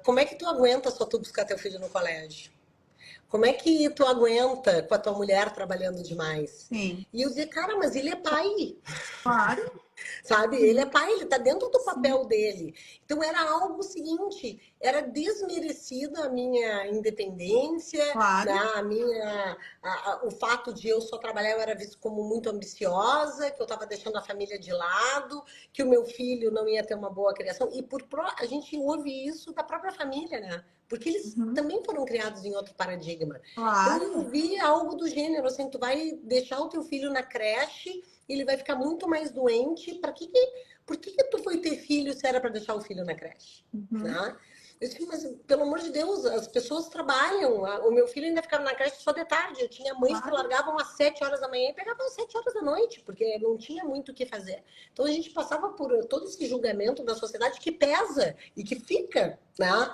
como é que tu aguenta só tu buscar teu filho no colégio? Como é que tu aguenta com a tua mulher trabalhando demais? Sim, E eu dizia, cara, mas ele é pai. claro. sabe? Ele é Uhum. pai, ele tá dentro do Sim, papel dele. Então era algo seguinte, era desmerecida a minha independência, né? claro. O fato de eu só trabalhar, eu era visto como muito ambiciosa, que eu estava deixando a família de lado, que o meu filho não ia ter uma boa criação. E a gente ouve isso da própria família, né? Porque eles Uhum. também foram criados em outro paradigma. Então eu Claro. vi algo do gênero, assim, tu vai deixar o teu filho na creche, ele vai ficar muito mais doente. Por que tu foi ter filho se era para deixar o filho na creche? Uhum. Né? Eu disse, mas pelo amor de Deus, as pessoas trabalham. O meu filho ainda ficava na creche só de tarde. Eu tinha mães que Claro. largavam às 7 horas da manhã e pegavam às 7 horas da noite, porque não tinha muito o que fazer. Então a gente passava por todo esse julgamento da sociedade que pesa e que fica, né?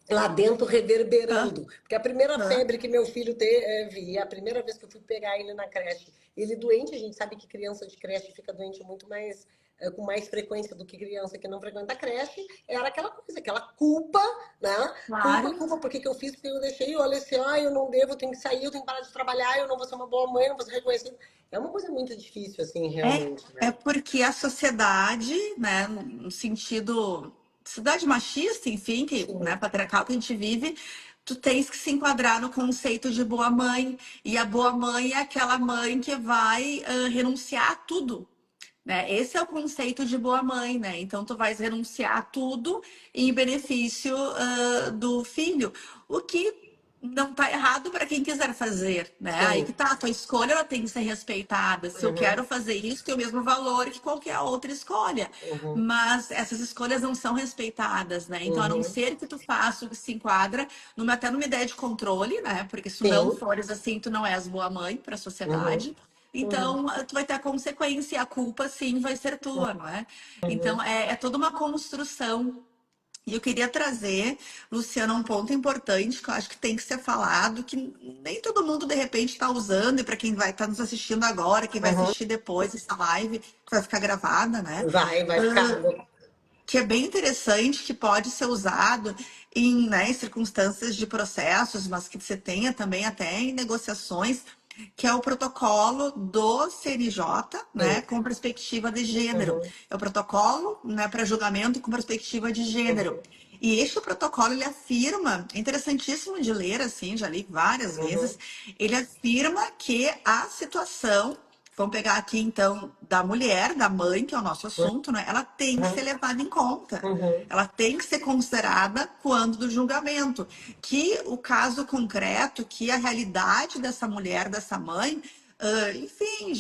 Lá dentro reverberando. Porque a primeira Aham. febre que meu filho teve, a primeira vez que eu fui pegar ele na creche, ele doente, a gente sabe que criança de creche fica doente muito mais, com mais frequência do que criança que não frequenta a creche, era aquela coisa, aquela culpa, né? Culpa, Claro. culpa, por que que eu fiz, porque eu deixei, olha assim, ah, eu não devo, eu tenho que sair, eu tenho que parar de trabalhar, eu não vou ser uma boa mãe, eu não vou ser reconhecida. É uma coisa muito difícil, assim, realmente, É né? porque a sociedade, né, no sentido, sociedade machista, enfim, que, né, Sim, patriarcal que a gente vive, tu tens que se enquadrar no conceito de boa mãe. E a boa mãe é aquela mãe que vai renunciar a tudo, né? Esse é o conceito de boa mãe, né? Então tu vais renunciar a tudo em benefício do filho, o que não tá errado para quem quiser fazer, né? Aí sim. que tá, a tua escolha ela tem que ser respeitada. Se eu Uhum, quero fazer isso, tem o mesmo valor que qualquer outra escolha. uhum, Mas essas escolhas não são respeitadas, né? Então, a não uhum. ser que tu faça o que se enquadra até numa ideia de controle, né? Porque se não Sim. fores assim, tu não és boa mãe para a Uhum, sociedade. uhum, Então, tu vai ter a consequência, e a culpa sim vai ser tua, não é? Então, é toda uma construção. E eu queria trazer, Luciana, um ponto importante que eu acho que tem que ser falado, que nem todo mundo de repente está usando, e para quem vai estar nos assistindo agora, quem vai uhum. assistir depois essa live, que vai ficar gravada, né? Vai ficar. Que é bem interessante, que pode ser usado em, né, em circunstâncias de processos, mas que você tenha também até em negociações, que é o protocolo do CNJ, Sim. né, com perspectiva de gênero. Uhum, É o protocolo, né, para julgamento com perspectiva de gênero. uhum, E este protocolo, ele afirma, é interessantíssimo de ler, assim, já li várias vezes, uhum, ele afirma que a situação, vamos pegar aqui então da mulher, da mãe, que é o nosso assunto, né? Ela tem que ser uhum, levada em conta. uhum, Ela tem que ser considerada quando do julgamento. Que o caso concreto, que a realidade dessa mulher, dessa mãe, enfim,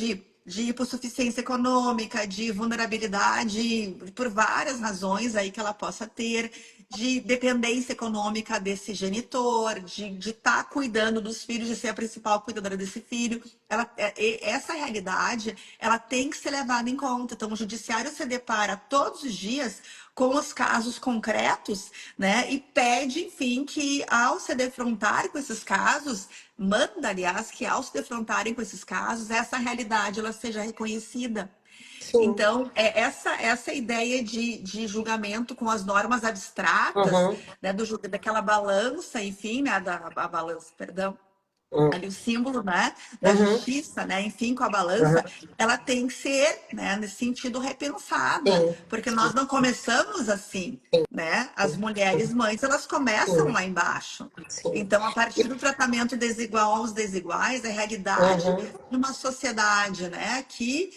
de hipossuficiência econômica, de vulnerabilidade, por várias razões aí que ela possa ter, de dependência econômica desse genitor, de estar cuidando dos filhos, de ser a principal cuidadora desse filho. Essa realidade, ela tem que ser levada em conta. Então, o judiciário se depara todos os dias com os casos concretos, né? E pede, enfim, que ao se defrontar com esses casos, manda, aliás, que ao se defrontarem com esses casos, essa realidade ela seja reconhecida. sim. Então, essa ideia de julgamento com as normas abstratas, Uhum, né, daquela balança, enfim, né, a balança, perdão, uhum, ali o símbolo, né, da uhum, justiça, né, enfim, com a balança, uhum. ela tem que ser, né, nesse sentido repensada, Sim, porque nós sim, não começamos assim, né? As mulheres sim, mães, elas começam sim, lá embaixo. sim. Então, a partir do tratamento desigual aos desiguais, a realidade Uhum, de uma sociedade, né, que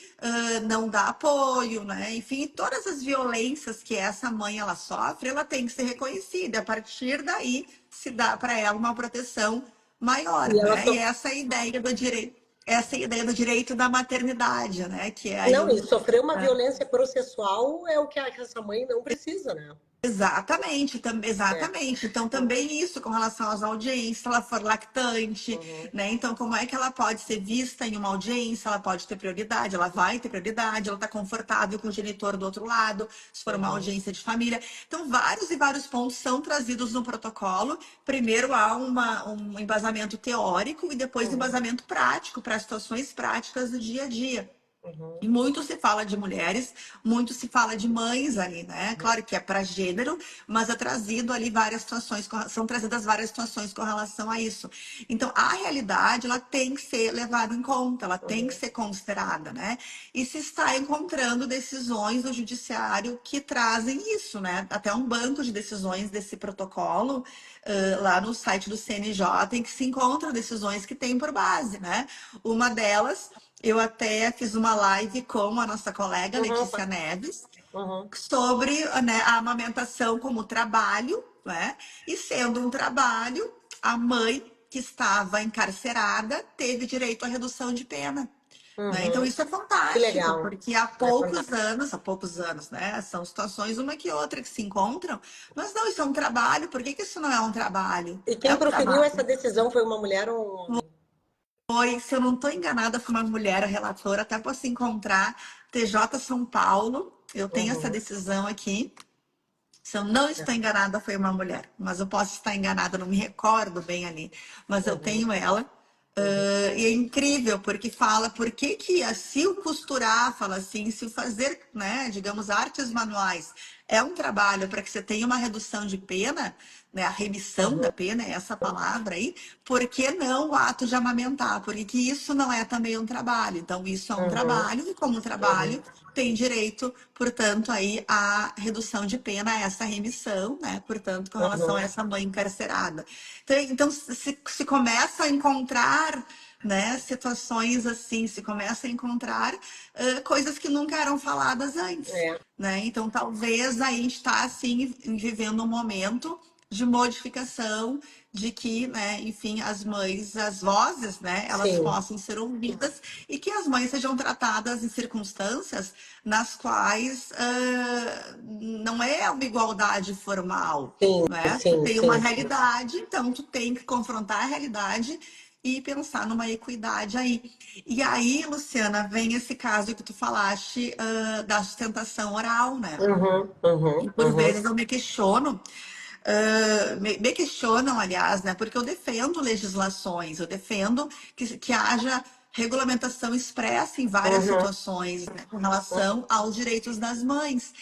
não dá apoio, né? Enfim, todas as violências que essa mãe ela sofre, ela tem que ser reconhecida. A partir daí, se dá para ela uma proteção maior, e ela né? E só. essa é a ideia do direito da maternidade, né? Que é aí Não, um. e sofrer uma Né? violência processual é o que essa mãe não precisa, né? Exatamente, É. exatamente. Então, também isso com relação às audiências, se ela for lactante, Uhum, né? Então, como é que ela pode ser vista em uma audiência? Ela pode ter prioridade, ela vai ter prioridade, ela está confortável com o genitor do outro lado, se for uma uhum, audiência de família. Então, vários e vários pontos são trazidos no protocolo. Primeiro há um embasamento teórico e depois uhum, embasamento prático para situações práticas do dia a dia. uhum, E muito se fala de mulheres, muito se fala de mães ali, né? Claro que é para gênero, mas é trazido ali várias situações, são trazidas várias situações com relação a isso. Então, a realidade, ela tem que ser levada em conta, ela tem que uhum, ser considerada, né? E se está encontrando decisões do judiciário que trazem isso, né? Até um banco de decisões desse protocolo, lá no site do CNJ, em que se encontram decisões que têm por base, né? Uma delas eu até fiz uma live com a nossa colega uhum, Letícia Neves uhum, sobre, né, a amamentação como trabalho, né? E sendo um trabalho, a mãe que estava encarcerada teve direito à redução de pena. Né? Então uhum. isso é Que fantástico, legal. porque É fantástico. há poucos anos, né? São situações uma que outra que se encontram, mas não, isso é um trabalho, por que que isso não é um trabalho? E É quem um proferiu essa trabalho. decisão foi uma mulher ou um homem? Foi, se eu não estou enganada, foi uma mulher a relatora, até posso encontrar TJ São Paulo. Eu tenho essa Uhum. decisão aqui. Se eu não estou enganada, foi uma mulher, mas eu posso estar enganada, não me recordo bem ali, mas eu Uhum. tenho ela. Uhum. E é incrível, porque fala por que que se o costurar, fala assim, se o fazer, né, digamos, artes manuais é um trabalho para que você tenha uma redução de pena, né, a remissão da Uhum. pena, é essa palavra aí, por que não o ato de amamentar? Porque que isso não é também um trabalho. Então, isso é um Uhum. trabalho, e como Uhum. trabalho, tem direito, portanto, aí a redução de pena, a essa remissão, né? Portanto, com relação a Uhum. essa mãe encarcerada. Então se começa a encontrar, né, situações assim, se começa a encontrar coisas que nunca eram faladas antes, É, né? Então, talvez aí a gente está assim vivendo um momento de modificação, de que, né, enfim, as mães, as vozes, né, elas sim, possam ser ouvidas e que as mães sejam tratadas em circunstâncias nas quais não é uma igualdade formal, sim, né? Tu sim, tem uma sim. realidade, então tu tem que confrontar a realidade e pensar numa equidade aí. E aí, Luciana, vem esse caso que tu falaste da sustentação oral, né? Uhum, E uhum, por uhum, vezes eu me questiono, me questionam, aliás, né? Porque eu defendo legislações, eu defendo que haja regulamentação expressa em várias uhum, situações, né, com relação aos direitos das mães.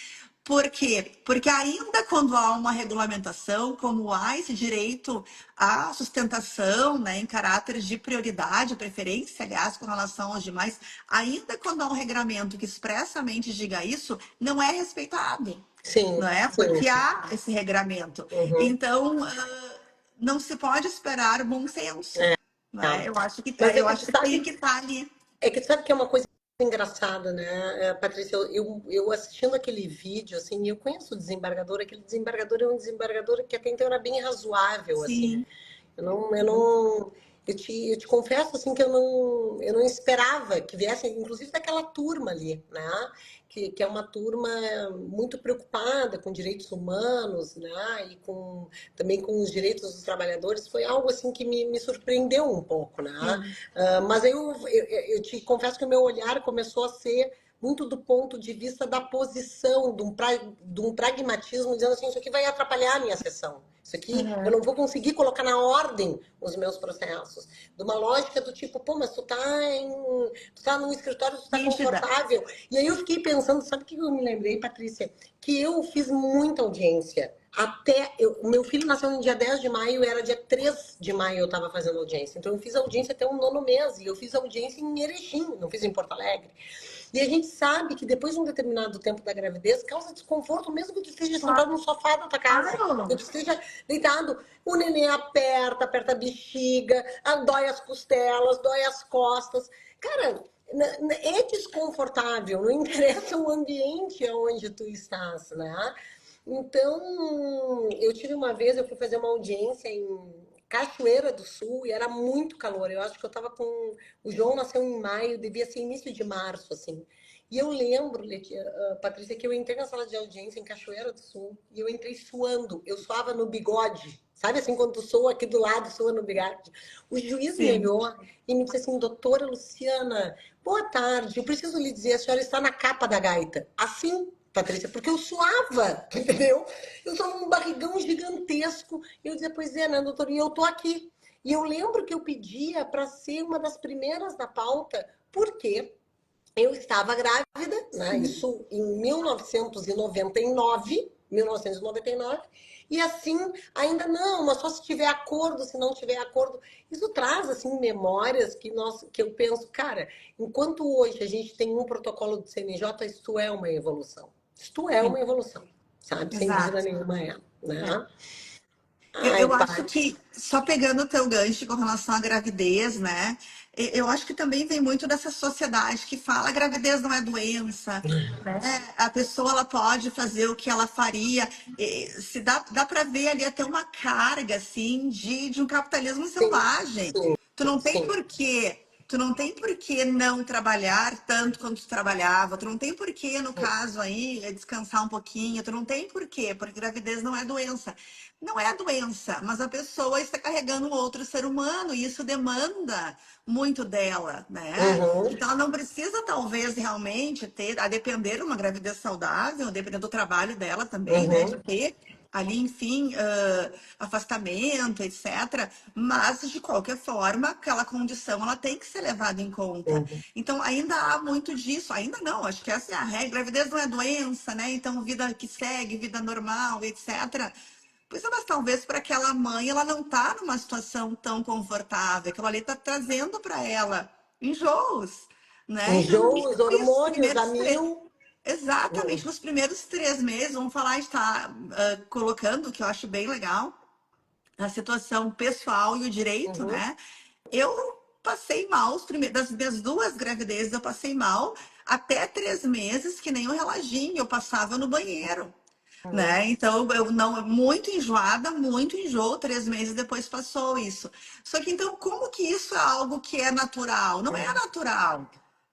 Por quê? Porque ainda quando há uma regulamentação, como há esse direito à sustentação, né, em caráter de prioridade, preferência, aliás, com relação aos demais, ainda quando há um regramento que expressamente diga isso, não é respeitado, sim, não é? sim, Porque há esse regramento. uhum, Então, não se pode esperar bom senso, é. né? Mas Eu acho que tem que estar ali. é que tu sabe que é uma coisa engraçada, né, Patrícia? Eu assistindo aquele vídeo, assim, eu conheço o desembargador, aquele desembargador é um desembargador que até então era bem razoável, assim. Sim, Eu não, eu te confesso assim que eu não esperava que viesse, inclusive daquela turma ali, né? Que é uma turma muito preocupada com direitos humanos, né? E com também com os direitos dos trabalhadores. Foi algo assim que me surpreendeu um pouco, né? sim. Mas eu te confesso que o meu olhar começou a ser muito do ponto de vista da posição, de um pragmatismo, dizendo assim, isso aqui vai atrapalhar a minha sessão. Isso aqui eu Uhum. não vou conseguir colocar na ordem os meus processos. De uma lógica do tipo, pô, mas tu tá num escritório, tu tá Rígida. confortável. E aí eu fiquei pensando, sabe o que eu me lembrei, Patrícia? Que eu fiz muita audiência. O meu filho nasceu no dia 10 de maio, era dia 3 de maio eu estava fazendo audiência. Então eu fiz audiência até o nono mês. E eu fiz audiência em Erechim, não fiz em Porto Alegre. E a gente sabe que depois de um determinado tempo da gravidez, causa desconforto, mesmo que tu esteja sentado no sofá da tua casa, que Claro. tu esteja deitado, o neném aperta, aperta a bexiga, dói as costelas, dói as costas. Cara, é desconfortável, não interessa o ambiente onde tu estás, né? Então, eu tive uma vez, eu fui fazer uma audiência em Cachoeira do Sul e era muito calor. Eu acho que eu tava com. O João nasceu em maio, devia ser início de março, assim. E eu lembro, Patrícia, que eu entrei na sala de audiência em Cachoeira do Sul e eu entrei suando. Eu suava no bigode. Sabe assim, quando tu soa aqui do lado, soa no bigode? O juiz me Sim. olhou e me disse assim, doutora Luciana, boa tarde, eu preciso lhe dizer, a senhora está na capa da gaita. Assim, Patrícia, porque eu suava, entendeu? Eu sou um barrigão gigantesco. E eu dizia, pois é, né, doutora? E eu tô aqui. E eu lembro que eu pedia para ser uma das primeiras da pauta. Por quê? eu estava grávida, né? Sim. Isso em 1999, 1999, e assim, ainda não, mas só se tiver acordo, se não tiver acordo. Isso traz assim memórias que eu penso, cara, enquanto hoje a gente tem um protocolo do CNJ, isto é uma evolução. Isto é Sim, uma evolução, sabe? Sem dúvida exato. nenhuma é, É. né? Eu Ai, acho pai. que, só pegando o teu gancho com relação à gravidez, né? Eu acho que também vem muito dessa sociedade que fala a gravidez não é doença, né? A pessoa ela pode fazer o que ela faria. Se dá para ver ali até uma carga, assim, de um capitalismo Sim, selvagem. sim, Tu não tem sim. porquê. Tu não tem por que não trabalhar tanto quanto tu trabalhava. Tu não tem por que, no caso aí, descansar um pouquinho. Tu não tem por quê, porque gravidez não é doença. Não é a doença, mas a pessoa está carregando um outro ser humano e isso demanda muito dela, né? Uhum, Então ela não precisa, talvez, realmente ter, a depender de uma gravidez saudável, dependendo do trabalho dela também, né? De uhum, ter ali, enfim, afastamento, etc. Mas, de qualquer forma, aquela condição ela tem que ser levada em conta. uhum. Então, ainda há muito disso. Ainda não, acho que essa é a regra. Gravidez não é doença, né? Então, vida que segue, vida normal, etc. Pois é, mas talvez para aquela mãe ela não está numa situação tão confortável. Aquilo ali está trazendo para ela enjoos, né? Então, no Enjoo, mínimo, os isso, os hormônios a primeiros três. mil. Exatamente, nos primeiros 3 meses, vamos falar, está colocando, que eu acho bem legal, a situação pessoal e o direito, Uhum, né? Eu passei mal, das minhas 2 gravidezes, eu passei mal até 3 meses, que nem um reloginho, eu passava no banheiro, uhum, né? Então eu não muito enjoada, muito enjoo, 3 meses depois passou isso. Só que então como que isso é algo que é natural? Não é uhum, natural,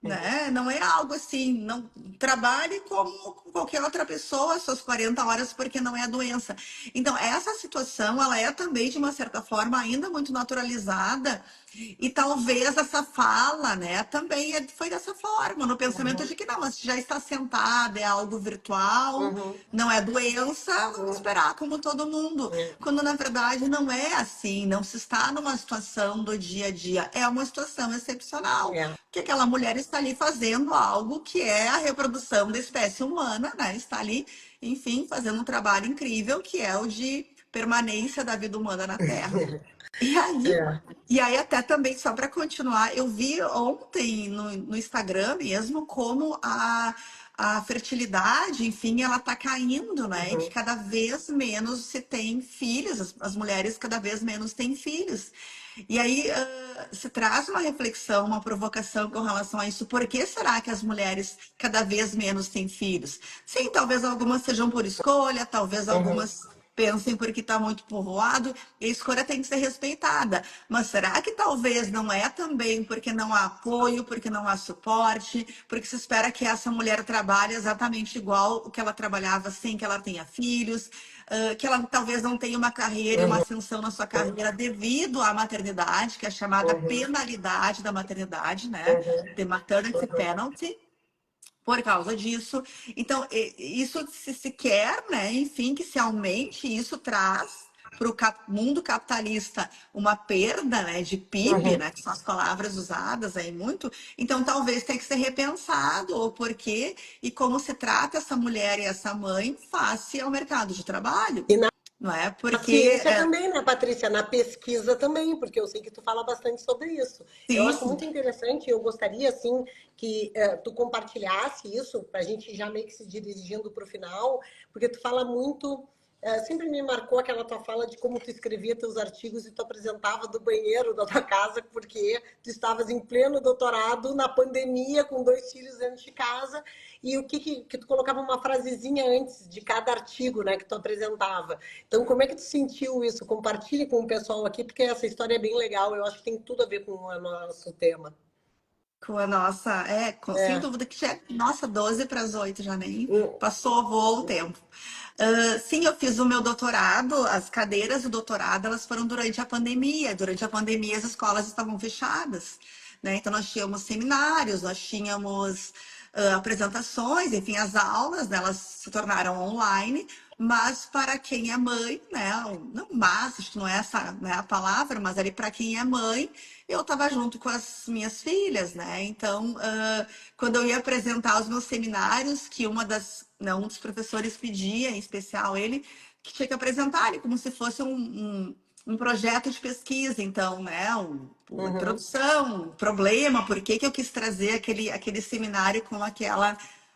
uhum, né? Não é algo assim, não trabalhe como qualquer outra pessoa, suas 40 horas, porque não é a doença. Então essa situação, ela é também de uma certa forma ainda muito naturalizada e talvez essa fala, né, também foi dessa forma, no pensamento uhum, de que não, mas já está sentada, é algo virtual, uhum, não é doença, vamos uhum. esperar como todo mundo. É, Quando na verdade não é assim, não se está numa situação do dia a dia, é uma situação excepcional. é, Que aquela mulher está ali fazendo algo que é a reprodução da espécie humana, né? Está ali, enfim, fazendo um trabalho incrível que é o de permanência da vida humana na Terra. E aí, é. e aí até também, só para continuar, eu vi ontem no Instagram mesmo como a fertilidade, enfim, ela está caindo, né? E que Uhum, cada vez menos se tem filhos, as mulheres cada vez menos têm filhos. E aí se traz uma reflexão, uma provocação com relação a isso. Por que será que as mulheres cada vez menos têm filhos? Sim, talvez algumas sejam por escolha, talvez uhum, algumas pensem porque está muito povoado, e a escolha tem que ser respeitada. Mas será que talvez não é também porque não há apoio, porque não há suporte, porque se espera que essa mulher trabalhe exatamente igual o que ela trabalhava sem que ela tenha filhos? Que ela talvez não tenha uma carreira e uma uhum, ascensão na sua carreira devido à maternidade, que é a chamada uhum, penalidade da maternidade, né? uhum, The maternity uhum, penalty. Por causa disso, então isso se quer, né? Enfim, que se aumente, isso traz para o mundo capitalista uma perda, né, de PIB, uhum. né, que são as palavras usadas aí muito. Então, talvez tenha que ser repensado o porquê e como se trata essa mulher e essa mãe face ao mercado de trabalho, E na não é? Porque, ciência também, né, Patrícia? Na pesquisa também, porque eu sei que tu fala bastante sobre isso. Eu acho sim, muito interessante, eu gostaria, assim, que tu compartilhasse isso, para a gente já meio que se dirigindo para o final, porque tu fala muito. Sempre me marcou aquela tua fala de como tu escrevia teus artigos e tu apresentava do banheiro da tua casa, porque tu estavas em pleno doutorado na pandemia, com 2 filhos dentro de casa, e o que tu colocava uma frasezinha antes de cada artigo, né, que tu apresentava. Então, como é que tu sentiu isso? Compartilhe com o pessoal aqui, porque essa história é bem legal. Eu acho que tem tudo a ver com o nosso tema. com a nossa, sem É. dúvida que já, nossa, 12 para as 8 já nem Hum, passou, voou o tempo. Sim, eu fiz o meu doutorado, as cadeiras do doutorado, elas foram durante a pandemia. Durante a pandemia, as escolas estavam fechadas, né? Então, nós tínhamos seminários, nós tínhamos apresentações, enfim, as aulas, né, elas se tornaram online, mas para quem é mãe, né? Não, mas, acho que não é essa, né, a palavra, mas ali para quem é mãe, eu estava junto com as minhas filhas, né? Então, quando eu ia apresentar os meus seminários, que né, um dos professores pedia, em especial ele, que tinha que apresentar ali como se fosse um projeto de pesquisa, então, né? Uma Uhum, introdução, um problema, por que que eu quis trazer aquele seminário com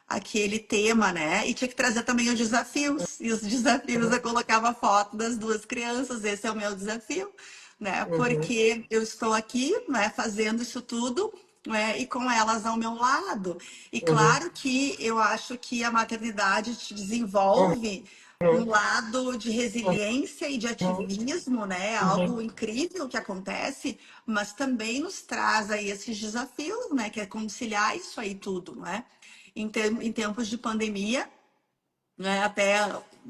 aquele tema, né? E tinha que trazer também os desafios. E os desafios eu colocava a foto das duas crianças, esse é o meu desafio, né? uhum, Porque eu estou aqui, né, fazendo isso tudo, né, e com elas ao meu lado. E uhum, claro que eu acho que a maternidade te uhum, desenvolve um lado de resiliência e de uhum, ativismo, né? É algo uhum, incrível que acontece, mas também nos traz aí esses desafios, né? Que é conciliar isso aí tudo, né? Em tempos de pandemia, né? Até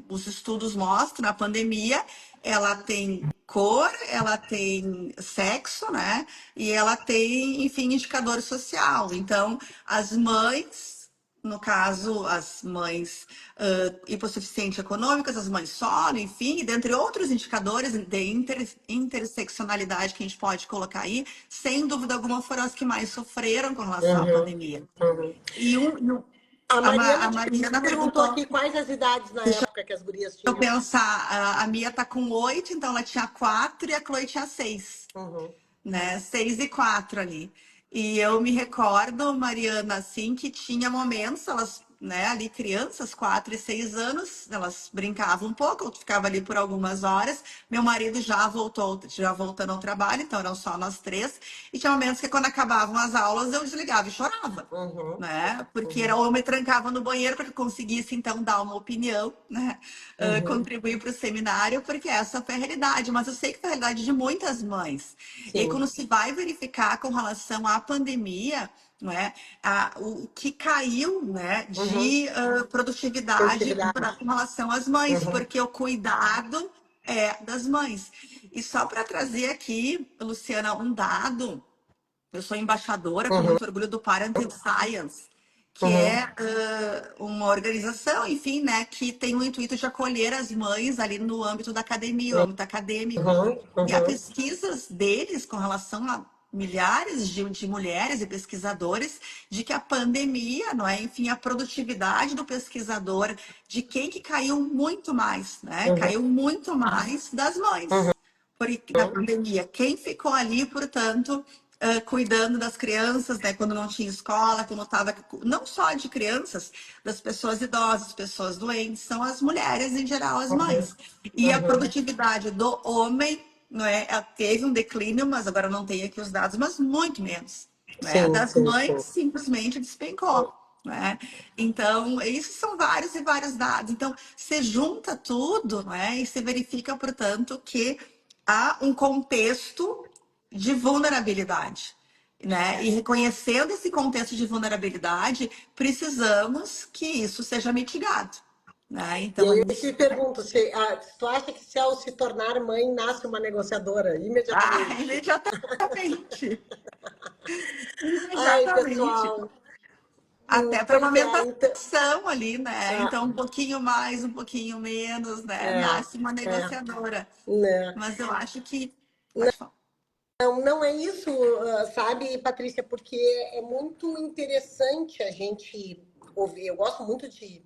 os estudos mostram, a pandemia, ela tem cor, ela tem sexo, né? E ela tem, enfim, indicador social. Então, as mães, no caso, as mães hipossuficientes econômicas, as mães solo, enfim, e dentre outros indicadores de interseccionalidade que a gente pode colocar aí, sem dúvida alguma foram as que mais sofreram com relação à uhum, pandemia. uhum. E A a Mariana Mariana perguntou perguntou. aqui quais as idades na época que as gurias Eu tinham. pensar, a Mia tá com 8, então ela tinha 4 e a Chloe tinha 6, Uhum, né? 6 e 4 ali. E eu me recordo, Mariana, assim, que tinha momentos, elas, né, ali crianças, 4 e 6 anos, elas brincavam um pouco, eu ficava ali por algumas horas. Meu marido já voltando ao trabalho, então eram só nós três. E tinha momentos que quando acabavam as aulas, eu desligava e chorava. uhum, Né? Porque uhum, eu me trancava no banheiro para que eu conseguisse então dar uma opinião, né? uhum. Contribuir para o seminário, porque essa foi a realidade. Mas eu sei que foi a realidade de muitas mães. E aí, Sim. quando se vai verificar com relação à pandemia, né, o que caiu, né, Uhum. de produtividade Produtividade. com relação às mães, Uhum, porque o cuidado é das mães. E só para trazer aqui, Luciana, um dado. Eu sou embaixadora com uhum, muito orgulho do Parenting Science, que uhum, é uma organização, enfim, né, que tem o intuito de acolher as mães ali no âmbito da academia, o âmbito acadêmico. uhum, E há uhum, pesquisas deles com relação a milhares de mulheres e pesquisadores de que a pandemia, não é, enfim, a produtividade do pesquisador, de quem que caiu muito mais, né? uhum, Caiu muito mais das uhum, mães. Porque na pandemia, quem ficou ali, portanto, cuidando das crianças, né, quando não tinha escola, quando estava não só de crianças, das pessoas idosas, pessoas doentes, são as mulheres em geral, as uhum, mães. E a uhum. produtividade do homem, não é, teve um declínio, mas agora não tenho aqui os dados, mas muito menos. Né? Sim, Das sim, sim. mães simplesmente despencou. Né? Então, isso são vários e vários dados. Então, você junta tudo, né? E se verifica, portanto, que há um contexto de vulnerabilidade. Né? E reconhecendo esse contexto de vulnerabilidade, precisamos que isso seja mitigado. Né? E Então, aí a eu te gente. pergunto, se tu acha que se ao se tornar mãe nasce uma negociadora imediatamente? Imediatamente. Ai, Imediatamente. pessoal, Até para pois é, então, amamentação ali, né? ah, Então, um pouquinho mais, um pouquinho menos, né? Nasce uma é, negociadora. né? Mas eu acho que. Pode falar. Não, não é isso, sabe, Patrícia, porque é muito interessante a gente ouvir. Eu gosto muito de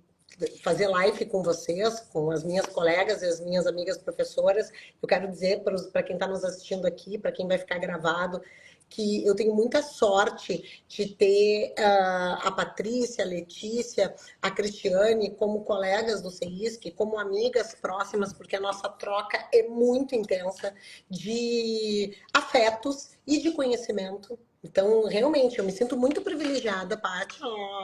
fazer live com vocês, com as minhas colegas e as minhas amigas professoras. Eu quero dizer para quem está nos assistindo aqui, para quem vai ficar gravado, que eu tenho muita sorte de ter a Patrícia, a Letícia, a Cristiane como colegas do CEISC, como amigas próximas, porque a nossa troca é muito intensa de afetos e de conhecimento. Então, realmente, eu me sinto muito privilegiada, Paty.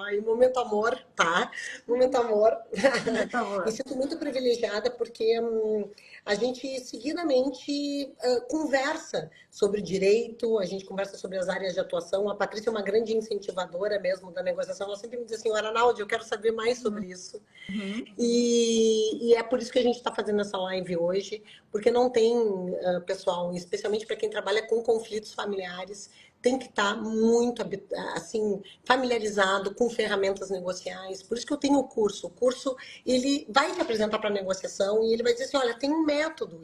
Ai, momento amor, tá? Momento amor. Por Me favor. sinto muito privilegiada porque a gente seguidamente conversa sobre direito, a gente conversa sobre as áreas de atuação. A Patrícia é uma grande incentivadora mesmo da negociação. Ela sempre me diz assim, Arnaldo, eu quero saber mais sobre isso. Uhum. E é por isso que a gente está fazendo essa live hoje, porque não tem, pessoal, especialmente para quem trabalha com conflitos familiares, tem que estar muito assim familiarizado com ferramentas negociais. Por isso que eu tenho o curso. O curso ele vai te apresentar para negociação e ele vai dizer assim, olha, tem um método,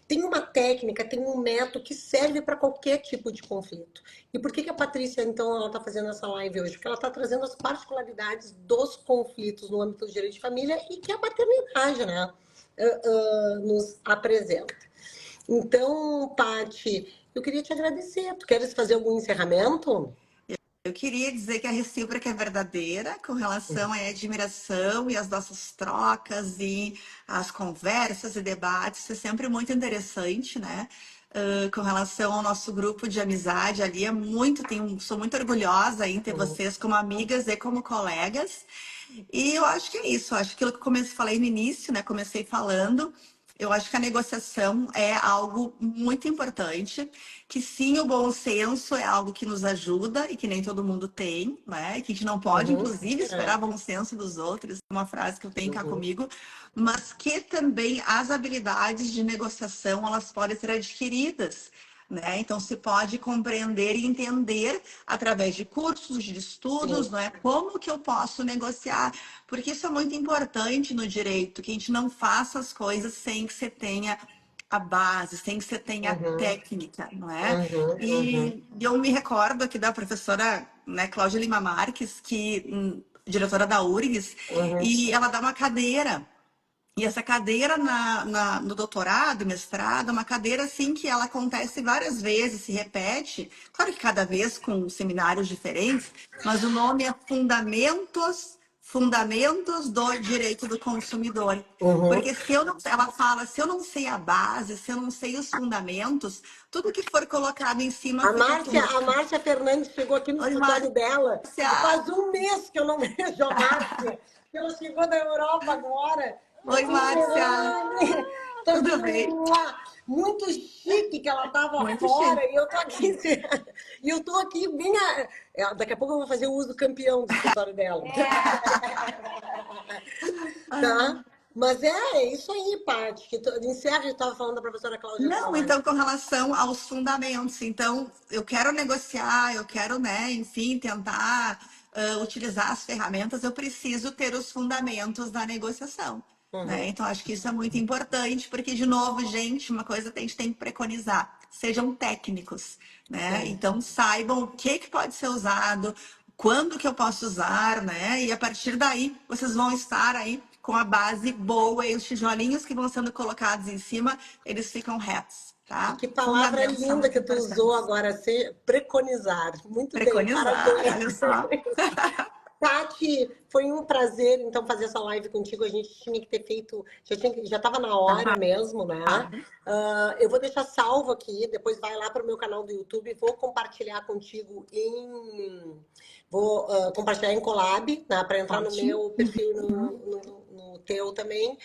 tem uma técnica, tem um método que serve para qualquer tipo de conflito. E por que que a Patrícia, então, ela está fazendo essa live hoje? Porque ela está trazendo as particularidades dos conflitos no âmbito do direito de família e que a maternidade, né, nos apresenta. Então, Paty, eu queria te agradecer. Tu queres fazer algum encerramento? Eu queria dizer que a recíproca é verdadeira com relação à admiração e as nossas trocas e as conversas e debates. É sempre muito interessante, né? Com relação ao nosso grupo de amizade ali, sou muito orgulhosa em ter Uhum, vocês como amigas e como colegas. E eu acho que é isso. Eu acho que aquilo que eu falei no início, né? Comecei falando. Eu acho que a negociação é algo muito importante, que sim, o bom senso é algo que nos ajuda e que nem todo mundo tem, né? E que a gente não pode, uhum, inclusive, esperar é, bom senso dos outros, é uma frase que eu tenho cá uhum, comigo, mas que também as habilidades de negociação, elas podem ser adquiridas. Né? Então, se pode compreender e entender através de cursos, de estudos, sim, não é? Como que eu posso negociar? Porque isso é muito importante no direito, que a gente não faça as coisas sem que você tenha a base, sem que você tenha a uhum, técnica, não é? uhum, uhum, E eu me recordo aqui da professora, né, Cláudia Lima Marques, diretora da URGS, uhum, e ela dá uma cadeira e essa cadeira no doutorado, mestrado, é uma cadeira assim que ela acontece várias vezes, se repete, claro que cada vez com seminários diferentes, mas o nome é Fundamentos do Direito do Consumidor. uhum. Porque se eu não, ela fala, se eu não sei a base, se eu não sei os fundamentos, tudo que for colocado em cima fica A torto. Márcia Fernandes chegou aqui no Oi, escritório dela. Márcia! Faz um mês que eu não vejo a Márcia. Ela chegou da Europa agora. Eu Oi, tô Márcia! esperando. Tô aqui, Tudo bem? muito chique que ela estava Muito fora chique. e eu tô aqui. E eu tô aqui bem. Daqui a pouco eu vou fazer o uso campeão do escritório dela. Tá? Mas é isso aí, Paty. Encerra, eu estava falando da professora Cláudia Lima Não, Marques. então, com relação aos fundamentos. Então, eu quero negociar, eu quero, né, enfim, tentar utilizar as ferramentas, eu preciso ter os fundamentos da negociação. Né? Uhum, Então, acho que isso é muito importante, porque, de novo, gente, uma coisa que a gente tem que preconizar: sejam técnicos, né? sim. Então, saibam o que, que pode ser usado, quando que eu posso usar, né? E a partir daí, vocês vão estar aí com a base boa e os tijolinhos que vão sendo colocados em cima, eles ficam retos, E tá? que palavra Fundamentos são linda muito que tu usou importantes. agora, ser preconizar. Muito bem, Preconizar, parabéns. olha só. Tati, foi um prazer então fazer essa live contigo. A gente tinha que ter feito, já estava na hora mesmo, né? Eu vou deixar salvo aqui, depois vai lá para o meu canal do YouTube, vou compartilhar contigo vou compartilhar em Collab, né, para entrar no Ótimo. meu perfil no teu também.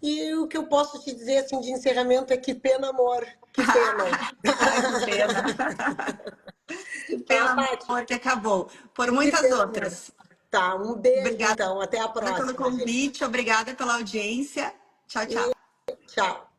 E o que eu posso te dizer assim de encerramento é que pena, amor, que pena. Ai, que pena. Que Tá, pena, Paty? amor, que acabou. Por Que muitas pena, amor. outras. Tá, um beijo Obrigada então. Até a pelo próxima, gente. convite, obrigada pela audiência. Tchau, tchau. Tchau.